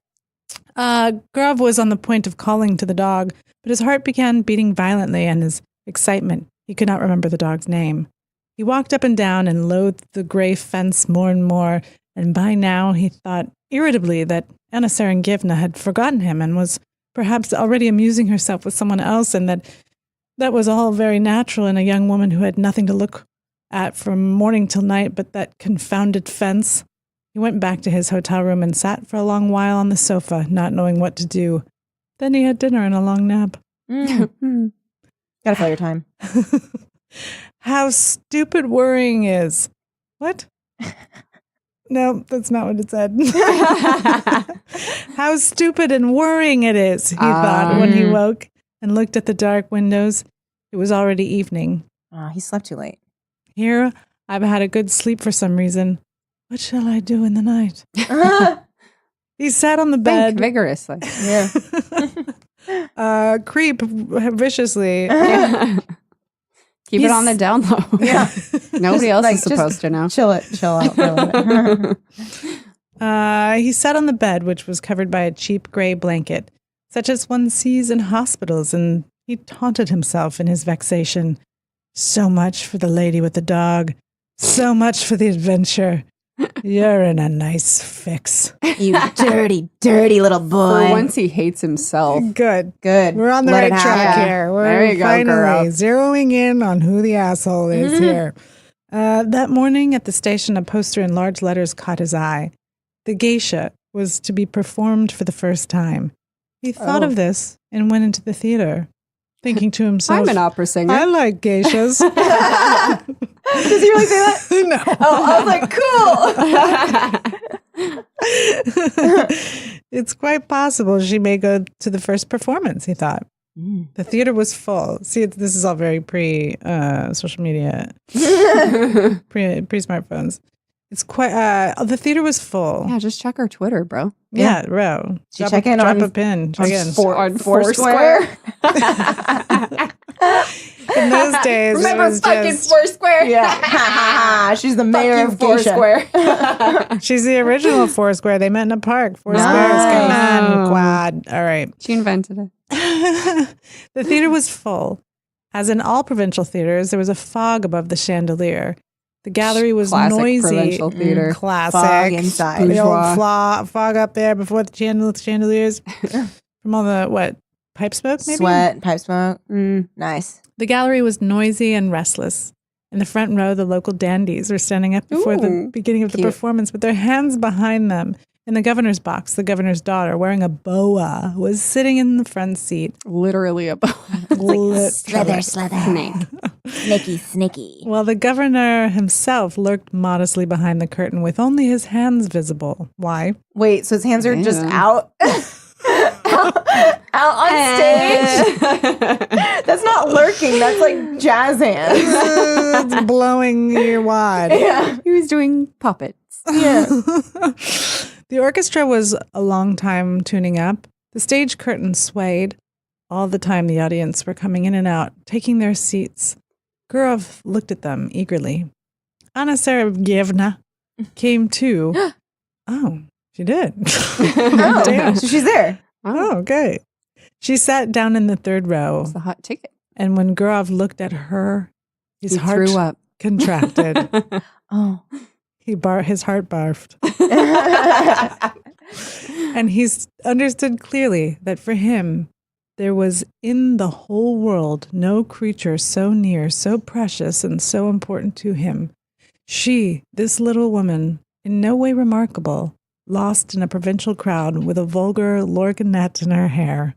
Gurov was on the point of calling to the dog, but his heart began beating violently and his excitement. He could not remember the dog's name. He walked up and down and loathed the gray fence more and more, and by now he thought irritably that Anna Sergeyevna had forgotten him and was perhaps already amusing herself with someone else, and that was all very natural in a young woman who had nothing to look at from morning till night but that confounded fence. He went back to his hotel room and sat for a long while on the sofa, not knowing what to do. Then he had dinner and a long nap. Gotta fill your time. How stupid worrying is. What? No, that's not what it said. How stupid and worrying it is, he thought when he woke and looked at the dark windows. It was already evening. Oh, he slept too late. Here, I've had a good sleep for some reason. What shall I do in the night? He sat on the Think bed. vigorously. Yeah. Creep viciously. Yeah. Keep it on the down low. Yeah. Nobody else like, is supposed to know. Chill out for a little bit. He sat on the bed, which was covered by a cheap gray blanket, such as one sees in hospitals, and he taunted himself in his vexation. So much for the lady with the dog. So much for the adventure. You're in a nice fix. You dirty, dirty little boy. For once, he hates himself. Good. Good. We're on the Let it right track happen. here. We're There you go, finally girl. zeroing in on who the asshole is here. That morning at the station, a poster in large letters caught his eye. The geisha was to be performed for the first time. He thought of this and went into the theater, thinking to himself, I'm an opera singer. I like geishas. Does he really say that? No. Oh, I was like, cool. It's quite possible she may go to the first performance, he thought. The theater was full. See, this is all very pre-social media, pre-smartphones. It's quite, the theater was full. Yeah, just check our Twitter, bro. Yeah, bro. Did you check in drop on- a pin. Check in. On Foursquare? In those days, it was just, Foursquare? Yeah. She's the mayor of Geisha. Foursquare. she's the original Foursquare. They met in a park. Foursquares, come Nice. on, quad. All right. She invented it. The theater was full. As in all provincial theaters, there was a fog above the chandelier. The gallery was Classic noisy. provincial theater. Classic. Fog inside. The Bourgeois. old fog up there before the chandeliers. From all the, pipe smoke maybe? Sweat, pipe smoke. Mm. Nice. The gallery was noisy and restless. In the front row, the local dandies were standing up before the Ooh, beginning of the cute. performance with their hands behind them. In the governor's box, the governor's daughter, wearing a boa, was sitting in the front seat. Literally a boa. Slither. Snake. Snicky. While the governor himself lurked modestly behind the curtain with only his hands visible. Why? Wait, so his hands are just Yeah. out? out on stage? That's not lurking. That's like jazz hands. It's blowing your wad. Yeah. He was doing puppets. Yeah. The orchestra was a long time tuning up. The stage curtain swayed. All the time the audience were coming in and out, taking their seats. Gurov looked at them eagerly. Anna Sergeyevna came too. Oh, she did. Oh, Damn. so she's there. Oh, okay. She sat down in the third row, It's the hot ticket. and when Gurov looked at her, his He heart threw up. contracted. Oh. His heart barfed. And he understood clearly that for him, there was in the whole world no creature so near, so precious, and so important to him. She, this little woman, in no way remarkable, lost in a provincial crowd with a vulgar lorgnette in her hair,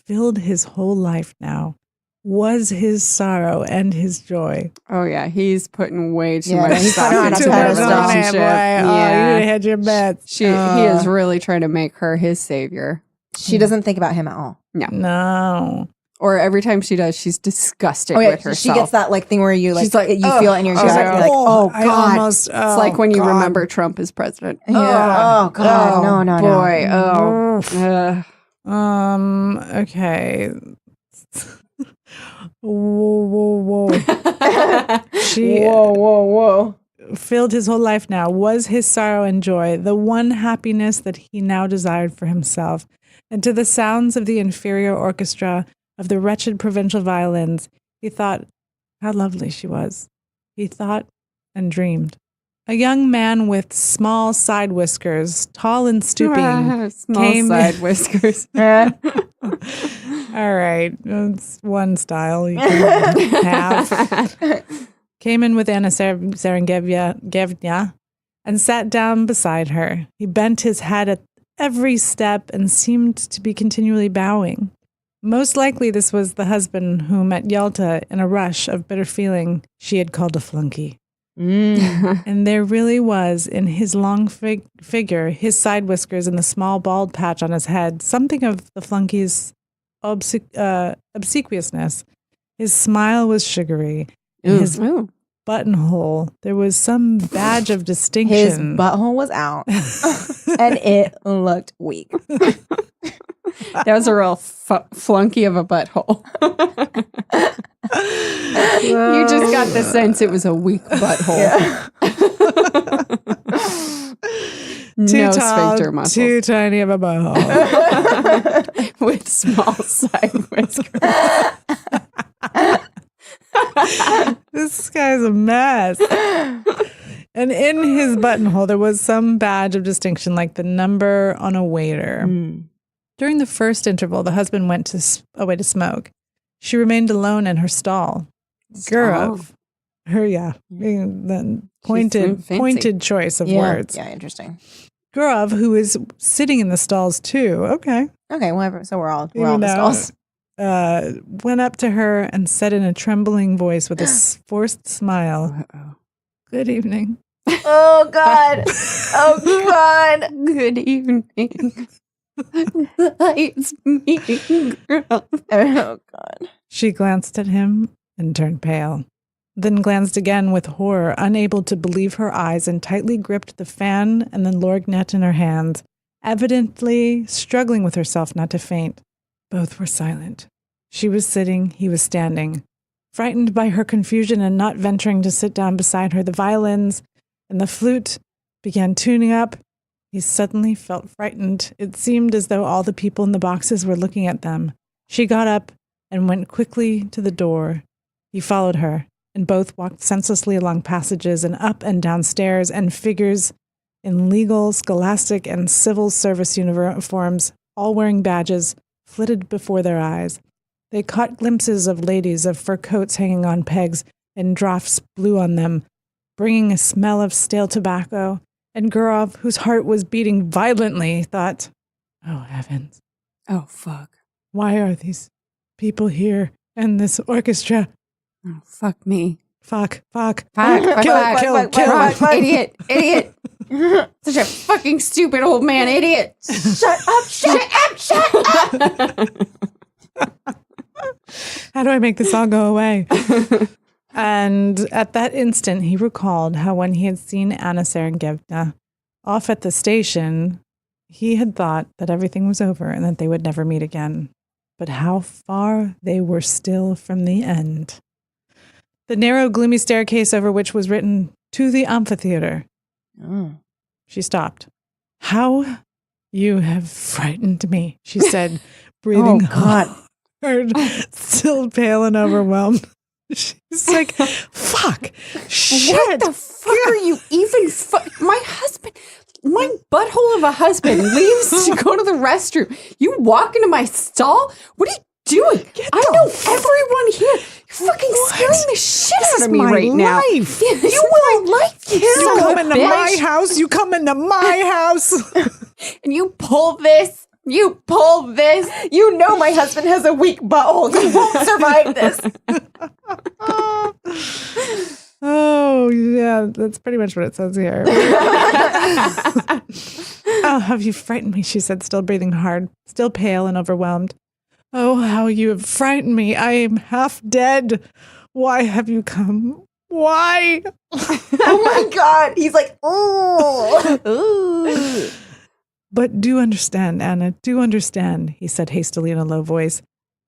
filled his whole life now, was his sorrow and his joy. Oh, yeah. He's putting way too Yeah, much he's stuff putting on a into their pedestal. relationship. boy. Oh, you had your bets. He is really trying to make her his savior. She doesn't think about him at all. No. Or every time she does, she's disgusted Oh yeah, with herself. she gets that like thing where you like, She's like, you "Ugh." feel it in your She's gut. like, You're like, oh I god. almost, It's like when you God. remember Trump as president. Yeah. Oh god. Oh, no. boy. Oof. Oh. Okay. whoa. She whoa. filled his whole life now, was his sorrow and joy, the one happiness that he now desired for himself. And to the sounds of the inferior orchestra, of the wretched provincial violins, he thought how lovely she was. He thought and dreamed. A young man with small side whiskers, tall and stooping, Small came- side whiskers. all right, it's one style you can have. Came in with Anna Serengevna and sat down beside her. He bent his head at every step and seemed to be continually bowing. Most likely this was the husband whom at Yalta, in a rush of bitter feeling, she had called a flunky. And there really was, in his long figure, his side whiskers, and the small bald patch on his head, something of the flunky's obsequiousness. His smile was sugary. And his Ooh. buttonhole, there was some badge of distinction. His butthole was out, and it looked weak. That was a real flunky of a butthole. You just got the sense it was a weak butthole. Yeah. No too tall, sphincter muscles. too tiny of a butthole. With small side whiskers. This guy's a mess. And in his buttonhole, there was some badge of distinction, like the number on a waiter. During the first interval, the husband went away to smoke. She remained alone in her stall. Gurov, the pointed choice of words. Yeah, interesting. Gurov, who was sitting in the stalls too. Okay, whatever. So we're all in the stalls. Went up to her and said in a trembling voice with a forced smile, "Good evening." Oh God! Oh God! Good evening. It's me, girl. Oh God! She glanced at him and turned pale, then glanced again with horror, unable to believe her eyes, and tightly gripped the fan and the lorgnette in her hands, evidently struggling with herself not to faint. Both were silent. She was sitting, he was standing. Frightened by her confusion and not venturing to sit down beside her, the violins and the flute began tuning up. He suddenly felt frightened. It seemed as though all the people in the boxes were looking at them. She got up and went quickly to the door. He followed her, and both walked senselessly along passages and up and down stairs, and figures in legal, scholastic, and civil service uniforms, all wearing badges, flitted before their eyes. They caught glimpses of ladies of fur coats hanging on pegs, and draughts blew on them, bringing a smell of stale tobacco. And Gurov, whose heart was beating violently, thought, "Oh, heavens. Oh, fuck. Why are these people here in this orchestra? Oh, fuck me. Fuck. Kill. Fuck. Idiot. Such a fucking stupid old man idiot. Shut up! How do I make this all go away?" And at that instant, he recalled how when he had seen Anna Sergeyevna off at the station, he had thought that everything was over and that they would never meet again. But how far they were still from the end. The narrow, gloomy staircase over which was written, "To the amphitheater." She stopped. "How you have frightened me," she said, breathing hard, still pale and overwhelmed. She's like, "Fuck, shit. What the fuck are you even my husband, my butthole of a husband leaves to go to the restroom. You walk into my stall? What are you doing? I know everyone here. You're fucking scaring the shit out of me right now. Life. Yeah, this is my life. You come into my house. You come into my house. And you pull this. You know my husband has a weak butthole. He won't survive this. Oh, yeah, that's pretty much what it says here. "Oh, have you frightened me?" she said, still breathing hard, still pale and overwhelmed. "Oh, how you have frightened me. I am half dead. Why have you come? Why?" Oh my God. He's like, ooh. "But do understand, Anna, do understand," he said hastily in a low voice.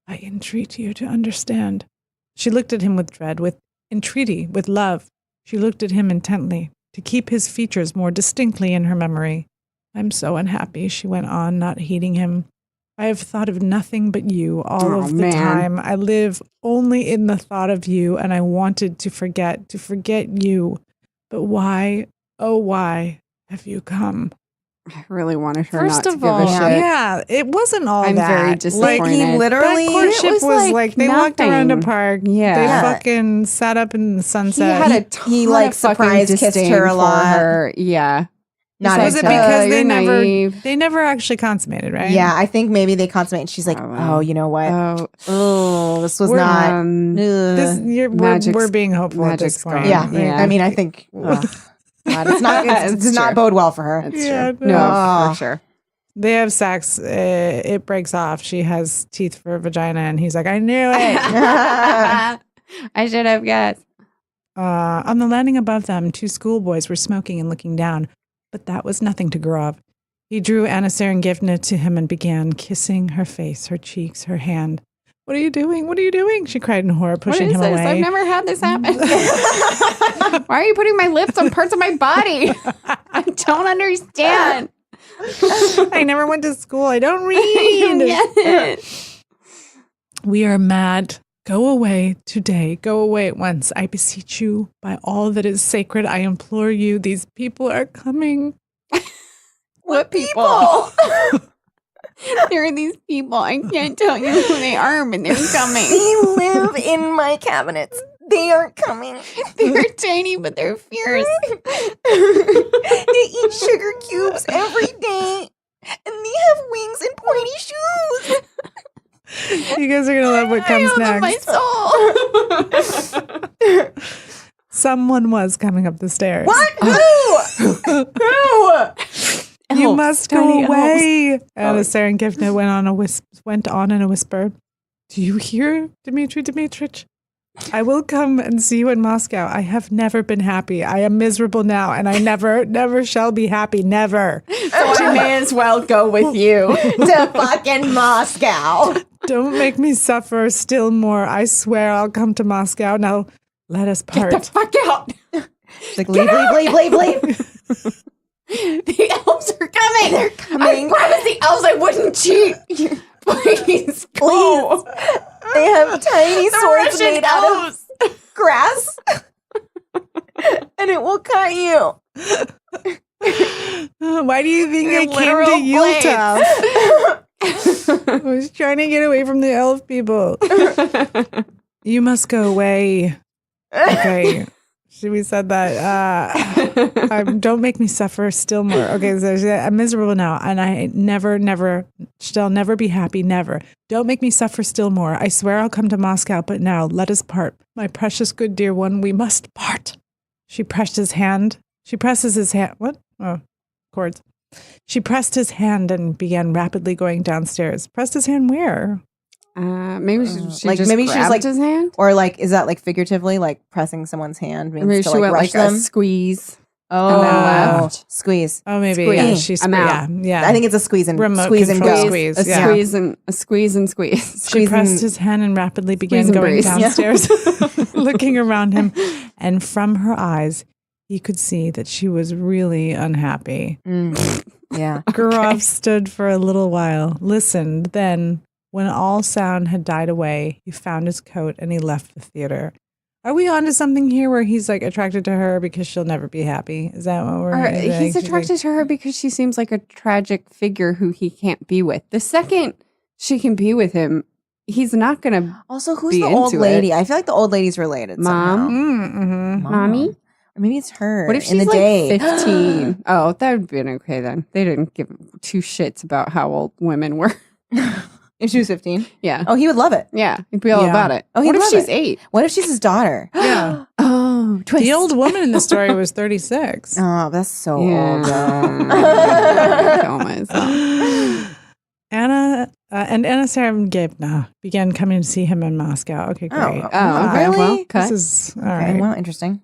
"I entreat you to understand." She looked at him with dread, with entreaty, with love. She looked at him intently, to keep his features more distinctly in her memory. "I'm so unhappy," she went on, not heeding him. "I have thought of nothing but you all of the time. I live only in the thought of you, and I wanted to forget you. But why, oh why, have you come?" I really wanted her First not of to all, give a shit. Yeah, it wasn't all I'm that. very disappointed. Like, he literally, that courtship it was like they walked around a nothing. park. Yeah. They fucking sat up in the He sunset. had a ton He, like, of fucking surprise kissed disdain her a for lot. her. Yeah. Not was it until- because you're naive. they never actually consummated, right? Yeah, I think maybe they consummate. And she's like, oh, you know what? Oh, This was We're, not. This, Magic's- we're being hopeful at this magic's point. gone. Yeah. I mean, I think God, it's not. It does not bode well for her. That's Yeah, true. no. No, for sure. They have sex. It breaks off. She has teeth for a vagina, and he's like, "I knew it." I should have guessed. On the landing above them, 2 schoolboys were smoking and looking down, but that was nothing to Gurov. He drew Anna Serengeyevna to him and began kissing her face, her cheeks, her hand. What are you doing? What are you doing? She cried in horror, pushing him away. I've never had this happen. Why are you putting my lips on parts of my body? I don't understand. I never went to school. I don't read. I don't get it. We are mad. Go away today. Go away at once. I beseech you, by all that is sacred, I implore you. These people are coming. What people? There are these people. I can't tell you who they are, but they're coming. They live in my cabinets. They aren't coming. They're tiny, but they're fierce. They eat sugar cubes every day. And they have wings and pointy shoes. You guys are going to love what comes next. My soul. Someone was coming up the stairs. What? Who? Who? You Elves, must tiny go away. elves. Anna Serengeyevna went on in a whisper. Do you hear, Dmitri Dmitrich? I will come and see you in Moscow. I have never been happy. I am miserable now, and I never shall be happy. Never. So I may as well go with you. To fucking Moscow. Don't make me suffer still more. I swear I'll come to Moscow. Now let us part. Get the fuck out. She's like, leave. The elves are coming. They're coming. I promise the elves I wouldn't cheat. Please go. They have tiny The swords Russian made out elves. of grass. And it will cut you. Why do you think They're I came literal to Yultov? I was trying to get away from the elf people. You must go away. Okay. We said that. Don't make me suffer still more. Okay, so I'm miserable now, and I shall never be happy. Never. Don't make me suffer still more. I swear I'll come to Moscow, but now let us part. My precious, good, dear one, we must part. She presses his hand. What? Oh, chords. She pressed his hand and began rapidly going downstairs. Pressed his hand where? Maybe she like just maybe she was grabbed like his hand. Or like, is that like figuratively like pressing someone's hand means Maybe to she like went rush like them? a squeeze. Oh, then left. Squeeze. Oh, maybe. Squeeze. Yeah, she's I'm out. Yeah. I think it's a squeeze and Remote squeeze and control go. squeeze. A Yeah. squeeze and squeeze. She Squeeze pressed and- his hand and rapidly began and going breeze. downstairs, looking around him. And from her eyes, he could see that she was really unhappy. Yeah. Gurov stood for a little while, listened. Then, when all sound had died away, he found his coat and he left the theater. Are we onto something here where he's like attracted to her because she'll never be happy? Is that what we're He's attracted to her because she seems like a tragic figure who he can't be with. The second she can be with him, he's not going to. Also, who's Be the old into lady? it. I feel like the old lady's related. Mom? somehow. Mm-hmm. Mommy? Or maybe it's her. What if she's in the like day? 15? Oh, that would have been okay then. They didn't give two shits about how old women were. If she was 15? Yeah. Oh, he would love it. Yeah. He'd be all Yeah. about it. Oh, he'd what if love she's it. 8? What if she's his daughter? Yeah. Oh, twist. The old woman in the story was 36. Oh, that's so old. Kill myself. Anna Serengeyevna began coming to see him in Moscow. Okay, great. Oh, okay. Really? Well, cut. This is all Okay, right. well, interesting.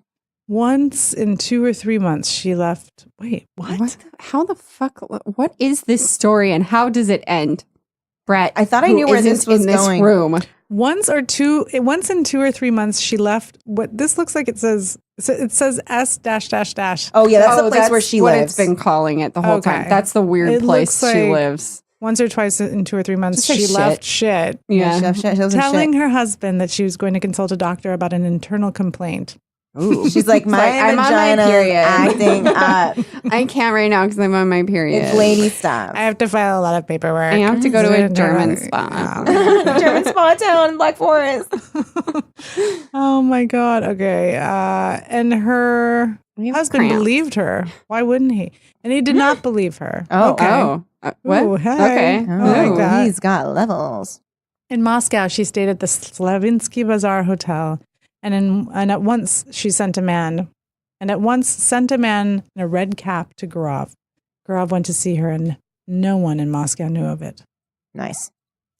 Once in 2 or 3 months, she left. Wait, what? How the fuck? What is this story and how does it end? Brett, I thought I who knew where this isn't was in this going. room. Once in 2 or 3 months, she left. What this looks like? It says S dash dash dash. Oh, yeah, that's the place where she what lives. it's been calling it the whole Okay. time. That's the weird It place looks she like- lives. Once or twice in 2 or 3 months, Just say she shit. left shit, Yeah. She lives in telling shit. her husband that she was going to consult a doctor about an internal complaint. Ooh. She's like, my like, I'm on my vagina period. acting up. I can't right now because I'm on my period. It's lady stuff. I have to file a lot of paperwork. I have to go to a German spa. German spa town in Black Forest. Oh my God. Okay. And her I have husband cramps. believed her. Why wouldn't he? And he did not believe her. Oh, okay. Oh. What? Ooh, hey. Okay. Oh, my Ooh. God. he's got levels. In Moscow, she stayed at the Slavinsky Bazaar Hotel, and at once sent a man in a red cap to Gurov. Gurov went to see her, and no one in Moscow knew of it. Nice.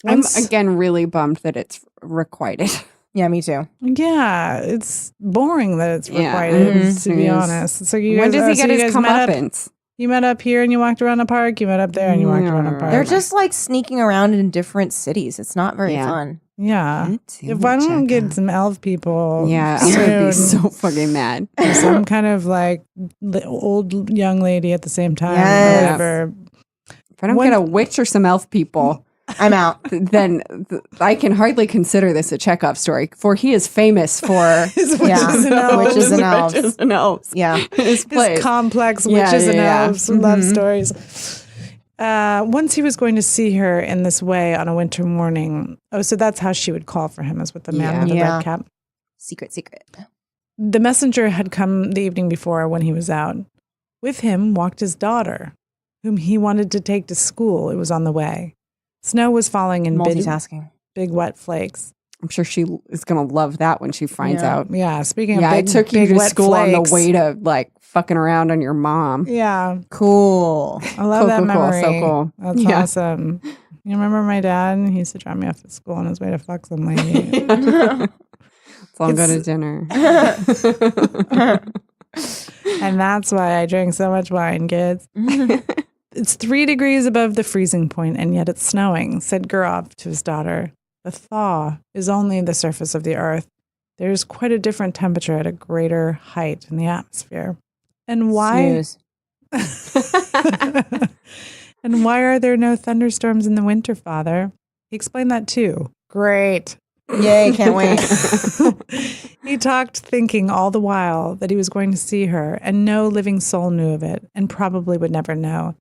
I'm Once- again really bummed that it's requited. Yeah, me too. Yeah, it's boring that it's Yeah. requited, Mhm. to be It is. honest. So you When guys, does he so get you his guys met up. comeuppance? You met up here and you walked around the park. You met up there and you walked around the park. They're just like sneaking around in different cities. It's not very Yeah. fun. Yeah. Good to If I don't get Chekhov. some elf people, Yeah, I'm gonna be soon, so fucking mad. or some kind of like old young lady at the same time, Yes. or whatever. If I don't One- get a witch or some elf people, I'm out. then I can hardly consider this a Chekhov story, for he is famous for His Yeah. witches and elves. Witches and elves. Witches and elves. Yeah. His His plays. complex Yeah, witches and yeah. elves love Mhm. stories. Once he was going to see her in this way on a winter morning. Oh, so that's how she would call for him, is with the man with the Yeah. red cap. Secret. The messenger had come the evening before when he was out. With him walked his daughter, whom he wanted to take to school. It was on the way. Snow was falling in Multitasking. big wet flakes. I'm sure she is gonna love that when she finds Yeah. out. Yeah, speaking Yeah, of I big, took you big to wet school on flakes. the way to like fucking around on your mom. Yeah, Cool. I love Cool, that cool, cool. memory. So cool. That's Yeah. awesome. You remember my dad? He used to drop me off at school on his way to fuck some lady. So I'll go to It's- dinner. And that's why I drink so much wine, kids. It's 3 degrees above the freezing point, and yet it's snowing, said Gurov to his daughter. The thaw is only the surface of the earth. There's quite a different temperature at a greater height in the atmosphere. And why? Snooze. And why are there no thunderstorms in the winter, Father? He explained that too. Great. Yay, can't wait. He talked, thinking all the while that he was going to see her, and no living soul knew of it, and probably would never know.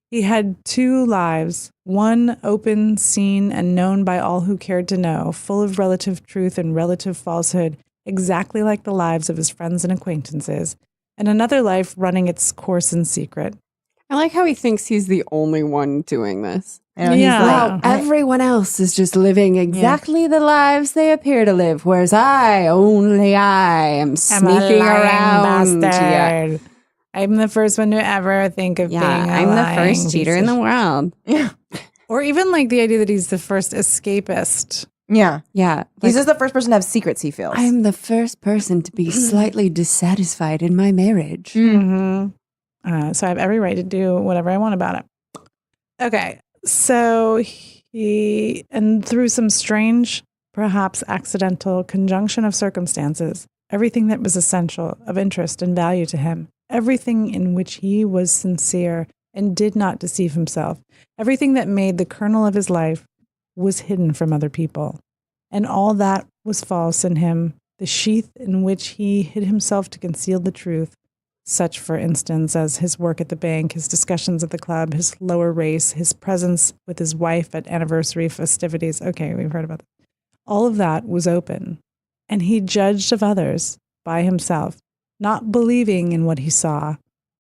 He had 2 lives, one open, seen, and known by all who cared to know, full of relative truth and relative falsehood, exactly like the lives of his friends and acquaintances, and another life running its course in secret. I like how he thinks he's the only one doing this. I know, Yeah. he's Wow, like, everyone else is just living exactly the lives they appear to live, whereas only I am I'm a sneaking lying around. bastard. I'm the first one to ever think of being a I'm the lying first cheater piece in of the world. yeah. Or even like the idea that he's the first escapist. Yeah. Yeah, He's like, just the first person to have secrets, he feels. I'm the first person to be slightly dissatisfied in my marriage. Mm-hmm. So I have every right to do whatever I want about it. Okay. So and through some strange, perhaps accidental conjunction of circumstances, everything that was essential, of interest and value to him, everything in which he was sincere and did not deceive himself, everything that made the kernel of his life was hidden from other people. And all that was false in him, the sheath in which he hid himself to conceal the truth, such, for instance, as his work at the bank, his discussions at the club, his lower race, his presence with his wife at anniversary festivities. Okay, we've heard about that. All of that was open. And he judged of others by himself, not believing in what he saw,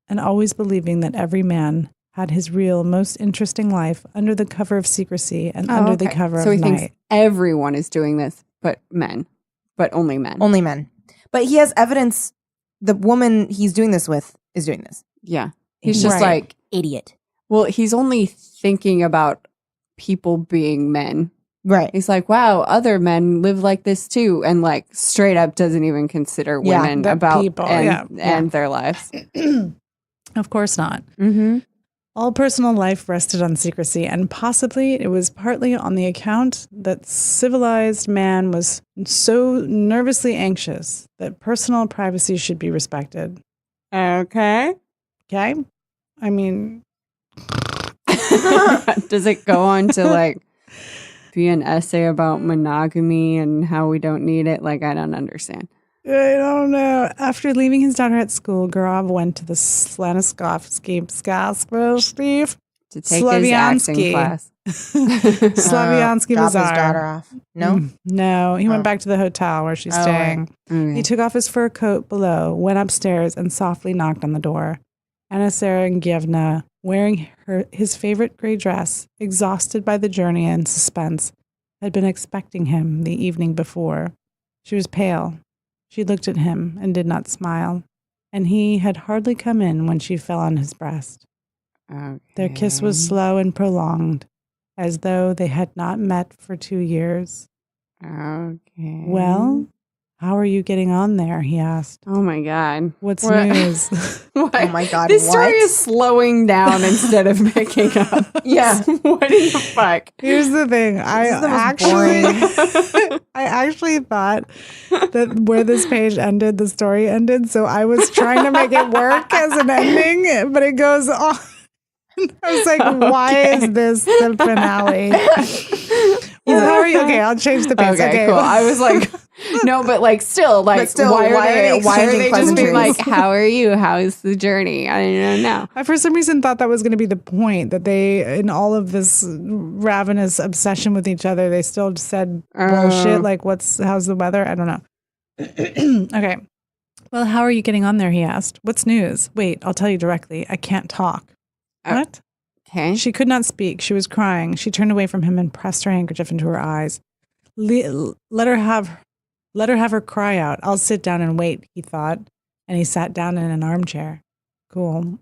and always believing that every man had his real, most interesting life under the cover of secrecy and under the cover So of he night. thinks everyone is doing this, but men, but only men. Only men. But he has evidence the woman he's doing this with is doing this. Yeah. He's just Right. like, Idiot. well, he's only thinking about people being men. Right. He's like, wow, other men live like this too. And like straight up doesn't even consider Yeah, women the about people, and yeah. their lives. Of course not. Mm-hmm. All personal life rested on secrecy, and possibly it was partly on the account that civilized man was so nervously anxious that personal privacy should be respected. Okay. Okay? I mean, Does it go on to like be an essay about monogamy and how we don't need it? Like, I don't understand. I don't know. After leaving his daughter at school, Gurov went to the Slaniskovsky To take his acting Slaviansky. class. Slaviansky Drop Bazaar. his daughter off. No? No, he Oh. went back to the hotel where she's Oh, staying. Okay. He took off his fur coat below, went upstairs, and softly knocked on the door. Anna Sergeevna, wearing his favorite gray dress, exhausted by the journey and suspense, had been expecting him the evening before. She was pale. She looked at him and did not smile, and he had hardly come in when she fell on his breast. Their kiss was slow and prolonged, as though they had not met for 2 years. Okay. Well, how are you getting on there? He asked. Oh my God. What's What? news? What? Oh my God, This story what? is slowing down instead of picking up. Yeah. What in the fuck? Here's the thing. This is the most I actually thought that where this page ended, the story ended. So I was trying to make it work as an ending, but it goes on. I was like, why is this the finale? Well, how are you? Okay, I'll change the pace. Okay, cool. I was like, no, but like still, like, But still, why are exchanging they just being like, pleasantries? how are you? How is the journey? I don't know. I, for some reason, thought that was going to be the point, that they, in all of this ravenous obsession with each other, they still said bullshit like, how's the weather? I don't know. Okay. Well, how are you getting on there? He asked. What's news? Wait, I'll tell you directly. I can't talk. What? Okay. She could not speak. She was crying. She turned away from him and pressed her handkerchief into her eyes. Let her have her cry out. I'll sit down and wait, he thought. And he sat down in an armchair. Cool.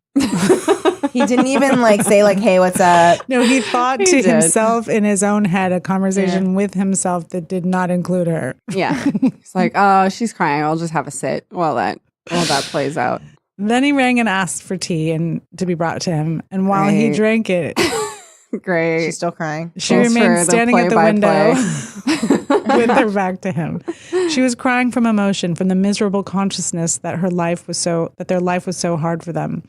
He didn't even like say like, hey, what's up? No, he thought He to did. himself in his own head a conversation with himself that did not include her. Yeah. It's like, oh, she's crying. I'll just have a sit while that plays out. Then he rang and asked for tea and to be brought to him. And while he Great. drank it, Great. She's still crying. she Thanks for remained the standing at the window play-by-play. with her back to him. She was crying from emotion, from the miserable consciousness that their life was so hard for them.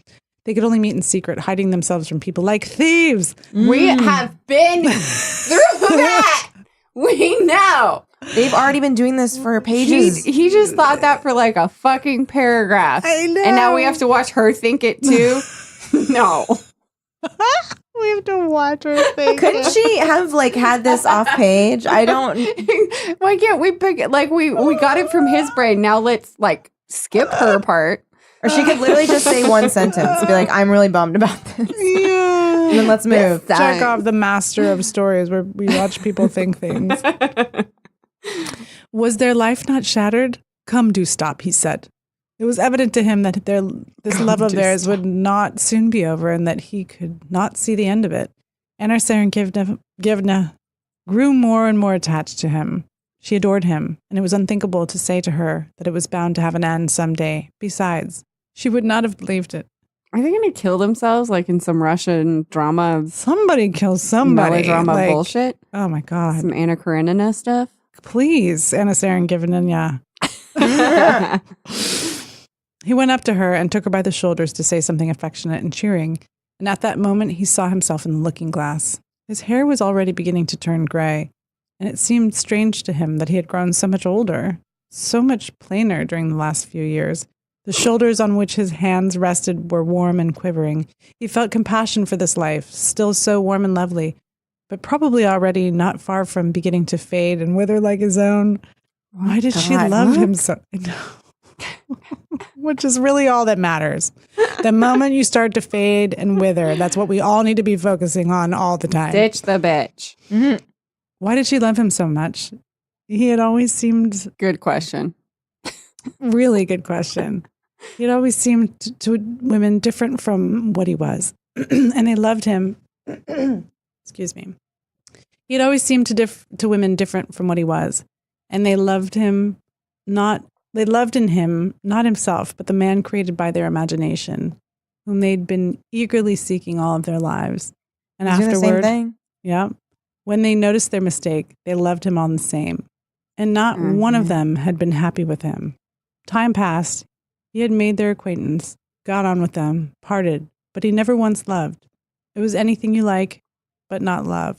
They could only meet in secret, hiding themselves from people like thieves. We have been through that. We know. They've already been doing this for pages. He just thought that for like a fucking paragraph. I know. And now we have to watch her think it too. No. We have to watch her think. Couldn't she have like had this off page? I don't. Why can't we pick it? Like we got it from his brain. Now let's like skip her part. Or she could literally just say one sentence, be like, "I'm really bummed about this," Yeah. and then let's move. Chekhov, the master of stories, where we watch people think things. Was their life not shattered? Come, do stop, he said. It was evident to him that this love of theirs would not soon be over and that he could not see the end of it. Anna Serengeyevna grew more and more attached to him. She adored him, and it was unthinkable to say to her that it was bound to have an end someday. Besides, she would not have believed it. Are they going to kill themselves like in some Russian drama, Somebody kills somebody. melodrama Like, bullshit? Oh my God. Some Anna Karenina stuff? Please, Anna Serengeyevna. He went up to her and took her by the shoulders to say something affectionate and cheering. And at that moment, he saw himself in the looking glass. His hair was already beginning to turn gray, and it seemed strange to him that he had grown so much older, so much plainer during the last few years. The shoulders on which his hands rested were warm and quivering. He felt compassion for this life, still so warm and lovely, but probably already not far from beginning to fade and wither like his own. Why did she God, love what? him so? Which is really all that matters. The moment you start to fade and wither, that's what we all need to be focusing on all the time. Ditch the bitch. Why did she love him so much? He had always seemed, Good question. really good question. He had always seemed to women different from what he was. And they loved him. Excuse me. He had always seemed to women different from what he was. And they loved him They loved in him, not himself, but the man created by their imagination, whom they'd been eagerly seeking all of their lives. And Doing the same afterward, thing. yeah, when they noticed their mistake, they loved him all the same. And not one of them had been happy with him. Time passed. He had made their acquaintance, got on with them, parted, but he never once loved. It was anything you like, but not love.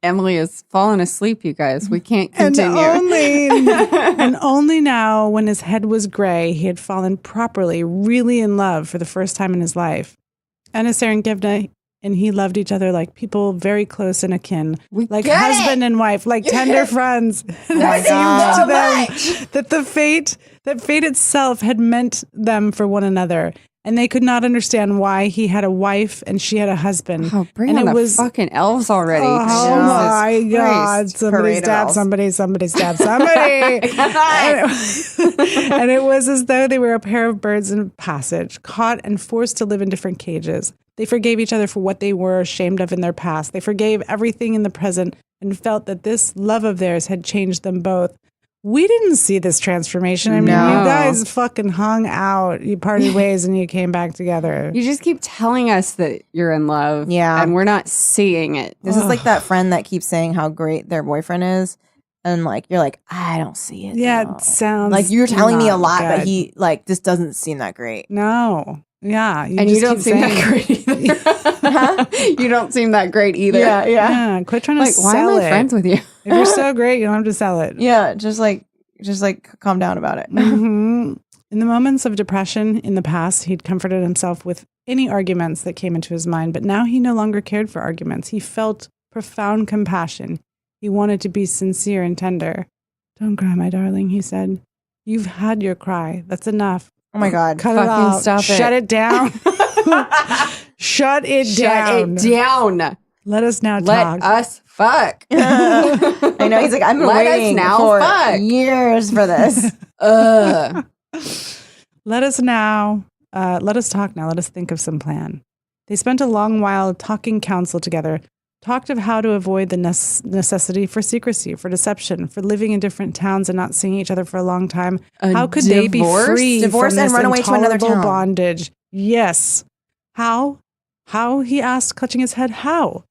Emily has fallen asleep, you guys. We can't continue. And only now, when his head was gray, he had fallen properly, really in love for the first time in his life. Anna Serengeyevna and he loved each other like people very close and akin, like husband and wife, like tender friends. Oh my It God. seemed to them that fate itself had meant them for one another. And they could not understand why he had a wife and she had a husband. Oh, bring and on it the was fucking elves already. Oh my Jesus God. Christ. Somebody Parade of stabbed elves. somebody stabbed somebody. And it was as though they were a pair of birds in passage, caught and forced to live in different cages. They forgave each other for what they were ashamed of in their past. They forgave everything in the present and felt that this love of theirs had changed them both. We didn't see this transformation. I mean, No. you guys fucking hung out. You parted ways and you came back together. You just keep telling us that you're in love. Yeah. And we're not seeing it. This is like that friend that keeps saying how great their boyfriend is. And like, you're like, I don't see it. Yeah, though." it sounds like you're telling me a not lot, good. but he like, this doesn't seem that great. No. Yeah. And you just don't keep seem saying- that great either. You don't seem that great either. Yeah. Quit trying to Like, why sell am I it. friends with you? If you're so great, you don't have to sell it. Yeah, just like calm down about it. Mhm. In the moments of depression in the past, he'd comforted himself with any arguments that came into his mind, but now he no longer cared for arguments. He felt profound compassion. He wanted to be sincere and tender. Don't cry, my darling, he said. You've had your cry. That's enough. Oh my God. Cut Fucking it out. stop it. Shut it down. Shut it down. Shut it down. Let us now Let talk. us fuck. I know. He's like, I've been Let us waiting now for fuck. years for this. Ugh. Let us talk now. Let us think of some plan. They spent a long while talking counsel together, talked of how to avoid the necessity for secrecy, for deception, for living in different towns and not seeing each other for a long time. How could they be free Divorce from and this run away to another intolerable town. bondage? Yes. How? How? He asked, clutching his head. How?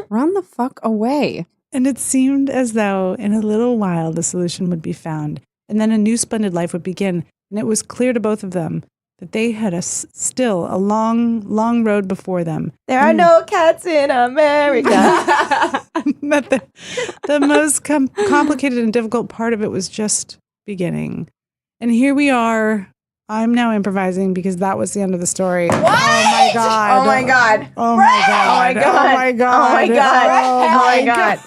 Run the fuck away. And it seemed as though in a little while the solution would be found, and then a new splendid life would begin. And it was clear to both of them that they had still a long, long road before them. There are no cats in America. That the most complicated and difficult part of it was just beginning. And here we are. I'm now improvising because that was the end of the story. What? Oh my God. Oh my God. Oh my God. Oh my God. Oh my God. Oh my God. Oh my God.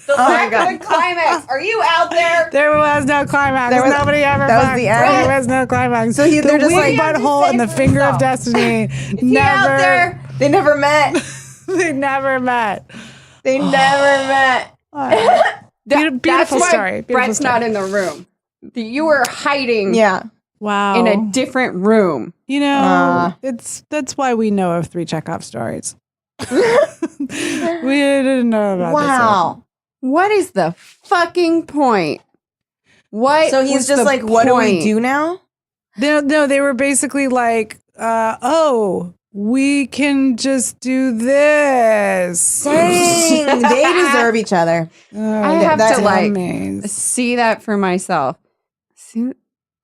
Oh my God. Climax. Are you out there? There was no climax. There was- Nobody ever that was fucked. the end? There was no climax. So they're the just weak like- butthole and the finger of destiny never. They never met. They never met. They never met. Beautiful That's why story. Beautiful Brett's story. not in the room. You were hiding Yeah. Wow. in a different room. You know, that's why we know of 3 Chekhov stories. We didn't know about Wow. What is the fucking point? What? So he's was just the like, what do we point? do now? this. No, they were basically like, we can just do this. Dang. They deserve each other. I have that's to like amazing. see that for myself. See,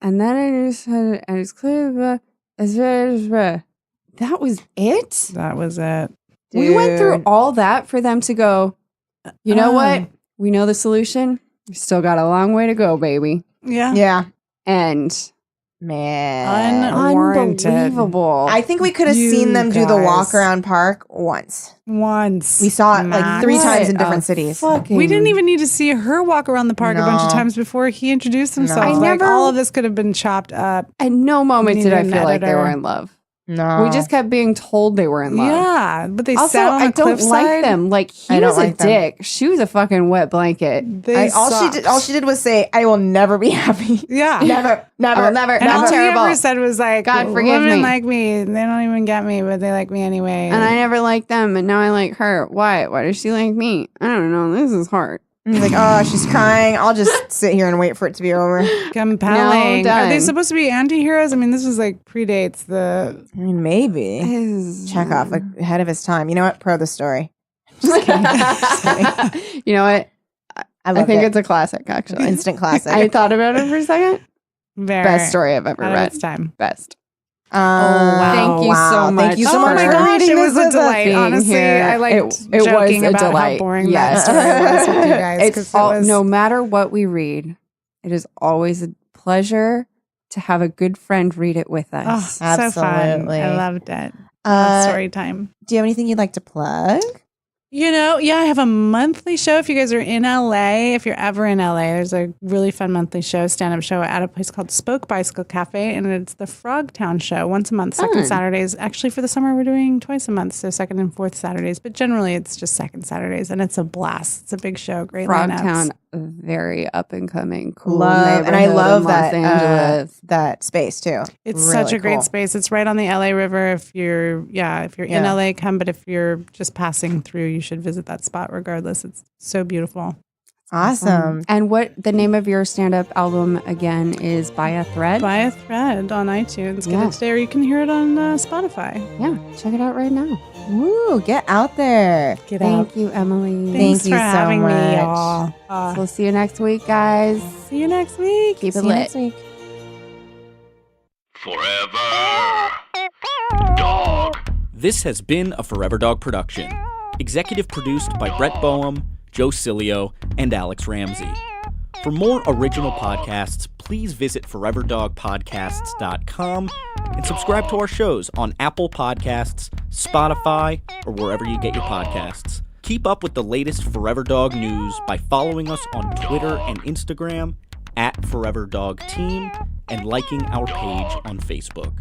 and then I just had, I was clear. That was it. That was it. We went through Dude. all that for them to go. You know Oh. what? We know the solution. We still got a long way to go, baby. Yeah. Yeah. And Man. Unwarranted. unbelievable. I think we could have You seen them do the guys. walk around park once. Once. We saw it like Max. 3 times in What different a cities. fucking- We didn't even need to see her walk around the park a bunch of No. times before he introduced himself. No. I Like never- all of this could have been chopped up. At no moment We did I need an feel like they editor. were in love. No. We just kept being told they were in love. Yeah, but they Also, sat on a I don't cliffside. like them. Like he I don't was a like them. dick. She was a fucking wet blanket. They all sucked. she did was say, "I will never be happy." Yeah. Never, never, I will never- And all I'm he terrible. ever said was like, God forgive women me. like me. They don't even get me, but they like me anyway. And I never liked them, and now I like her. Why? Why does she like me? I don't know. This is hard. And he's like, "Oh, she's crying. I'll just sit here and wait for it to be over." Compelling. No, Are they done. supposed to be anti-heroes? I mean, this was like predates the... I mean, maybe Chekhov, like ahead of his time. You know what? Pro the story. Just kidding. Just kidding. You know what? I I love think it. it's a classic, actually. Instant classic. I thought about it for a second. Very Best story I've ever out of read. its time. Best. wow. Thank you so much. Thank you so Oh much my for gosh, reading it this was a with us. delight. being Honestly, here. I liked It was joking a about delight. how boring Yes. that story was with you guys. 'cause It's all, it was, no matter what we read, it is always a pleasure to have a good friend read it with Oh, us. so fun. Absolutely. I loved it. Love story time. Do you have anything you'd like to plug? You know, yeah, I have a monthly show. If you guys are in LA, if you're ever in LA, there's a really fun monthly show, stand-up show at a place called Spoke Bicycle Cafe, and it's the Frogtown show once a month, second Fun. Saturdays. Actually, for the summer, we're doing twice a month, so second and fourth Saturdays, but generally it's just second Saturdays, and it's a blast. It's a big show, great lineups. Frogtown a very up and coming, cool Love, and I neighborhood love in Los that Angeles. that space too. It's Really such a great cool. space. It's right on the LA River. If you're in Yeah. LA, come. But if you're just passing through, you should visit that spot regardless. It's so beautiful. Awesome. And what the name of your stand-up album again is By a Thread? Buy a thread on iTunes. Get Yeah. it today, or you can hear it on Spotify. Yeah, check it out right now. Woo, get out there. Thank you, Emily. Thanks you for so having much. me, y'all. We'll see you next week, guys. See you next week. Keep it See you lit. next week. Forever Dog. This has been a Forever Dog production. Executive produced by Brett Boehm, Joe Cilio, and Alex Ramsey. For more original podcasts, please visit foreverdogpodcasts.com and subscribe to our shows on Apple Podcasts, Spotify, or wherever you get your podcasts. Keep up with the latest Forever Dog news by following us on Twitter and Instagram @ForeverDogTeam and liking our page on Facebook.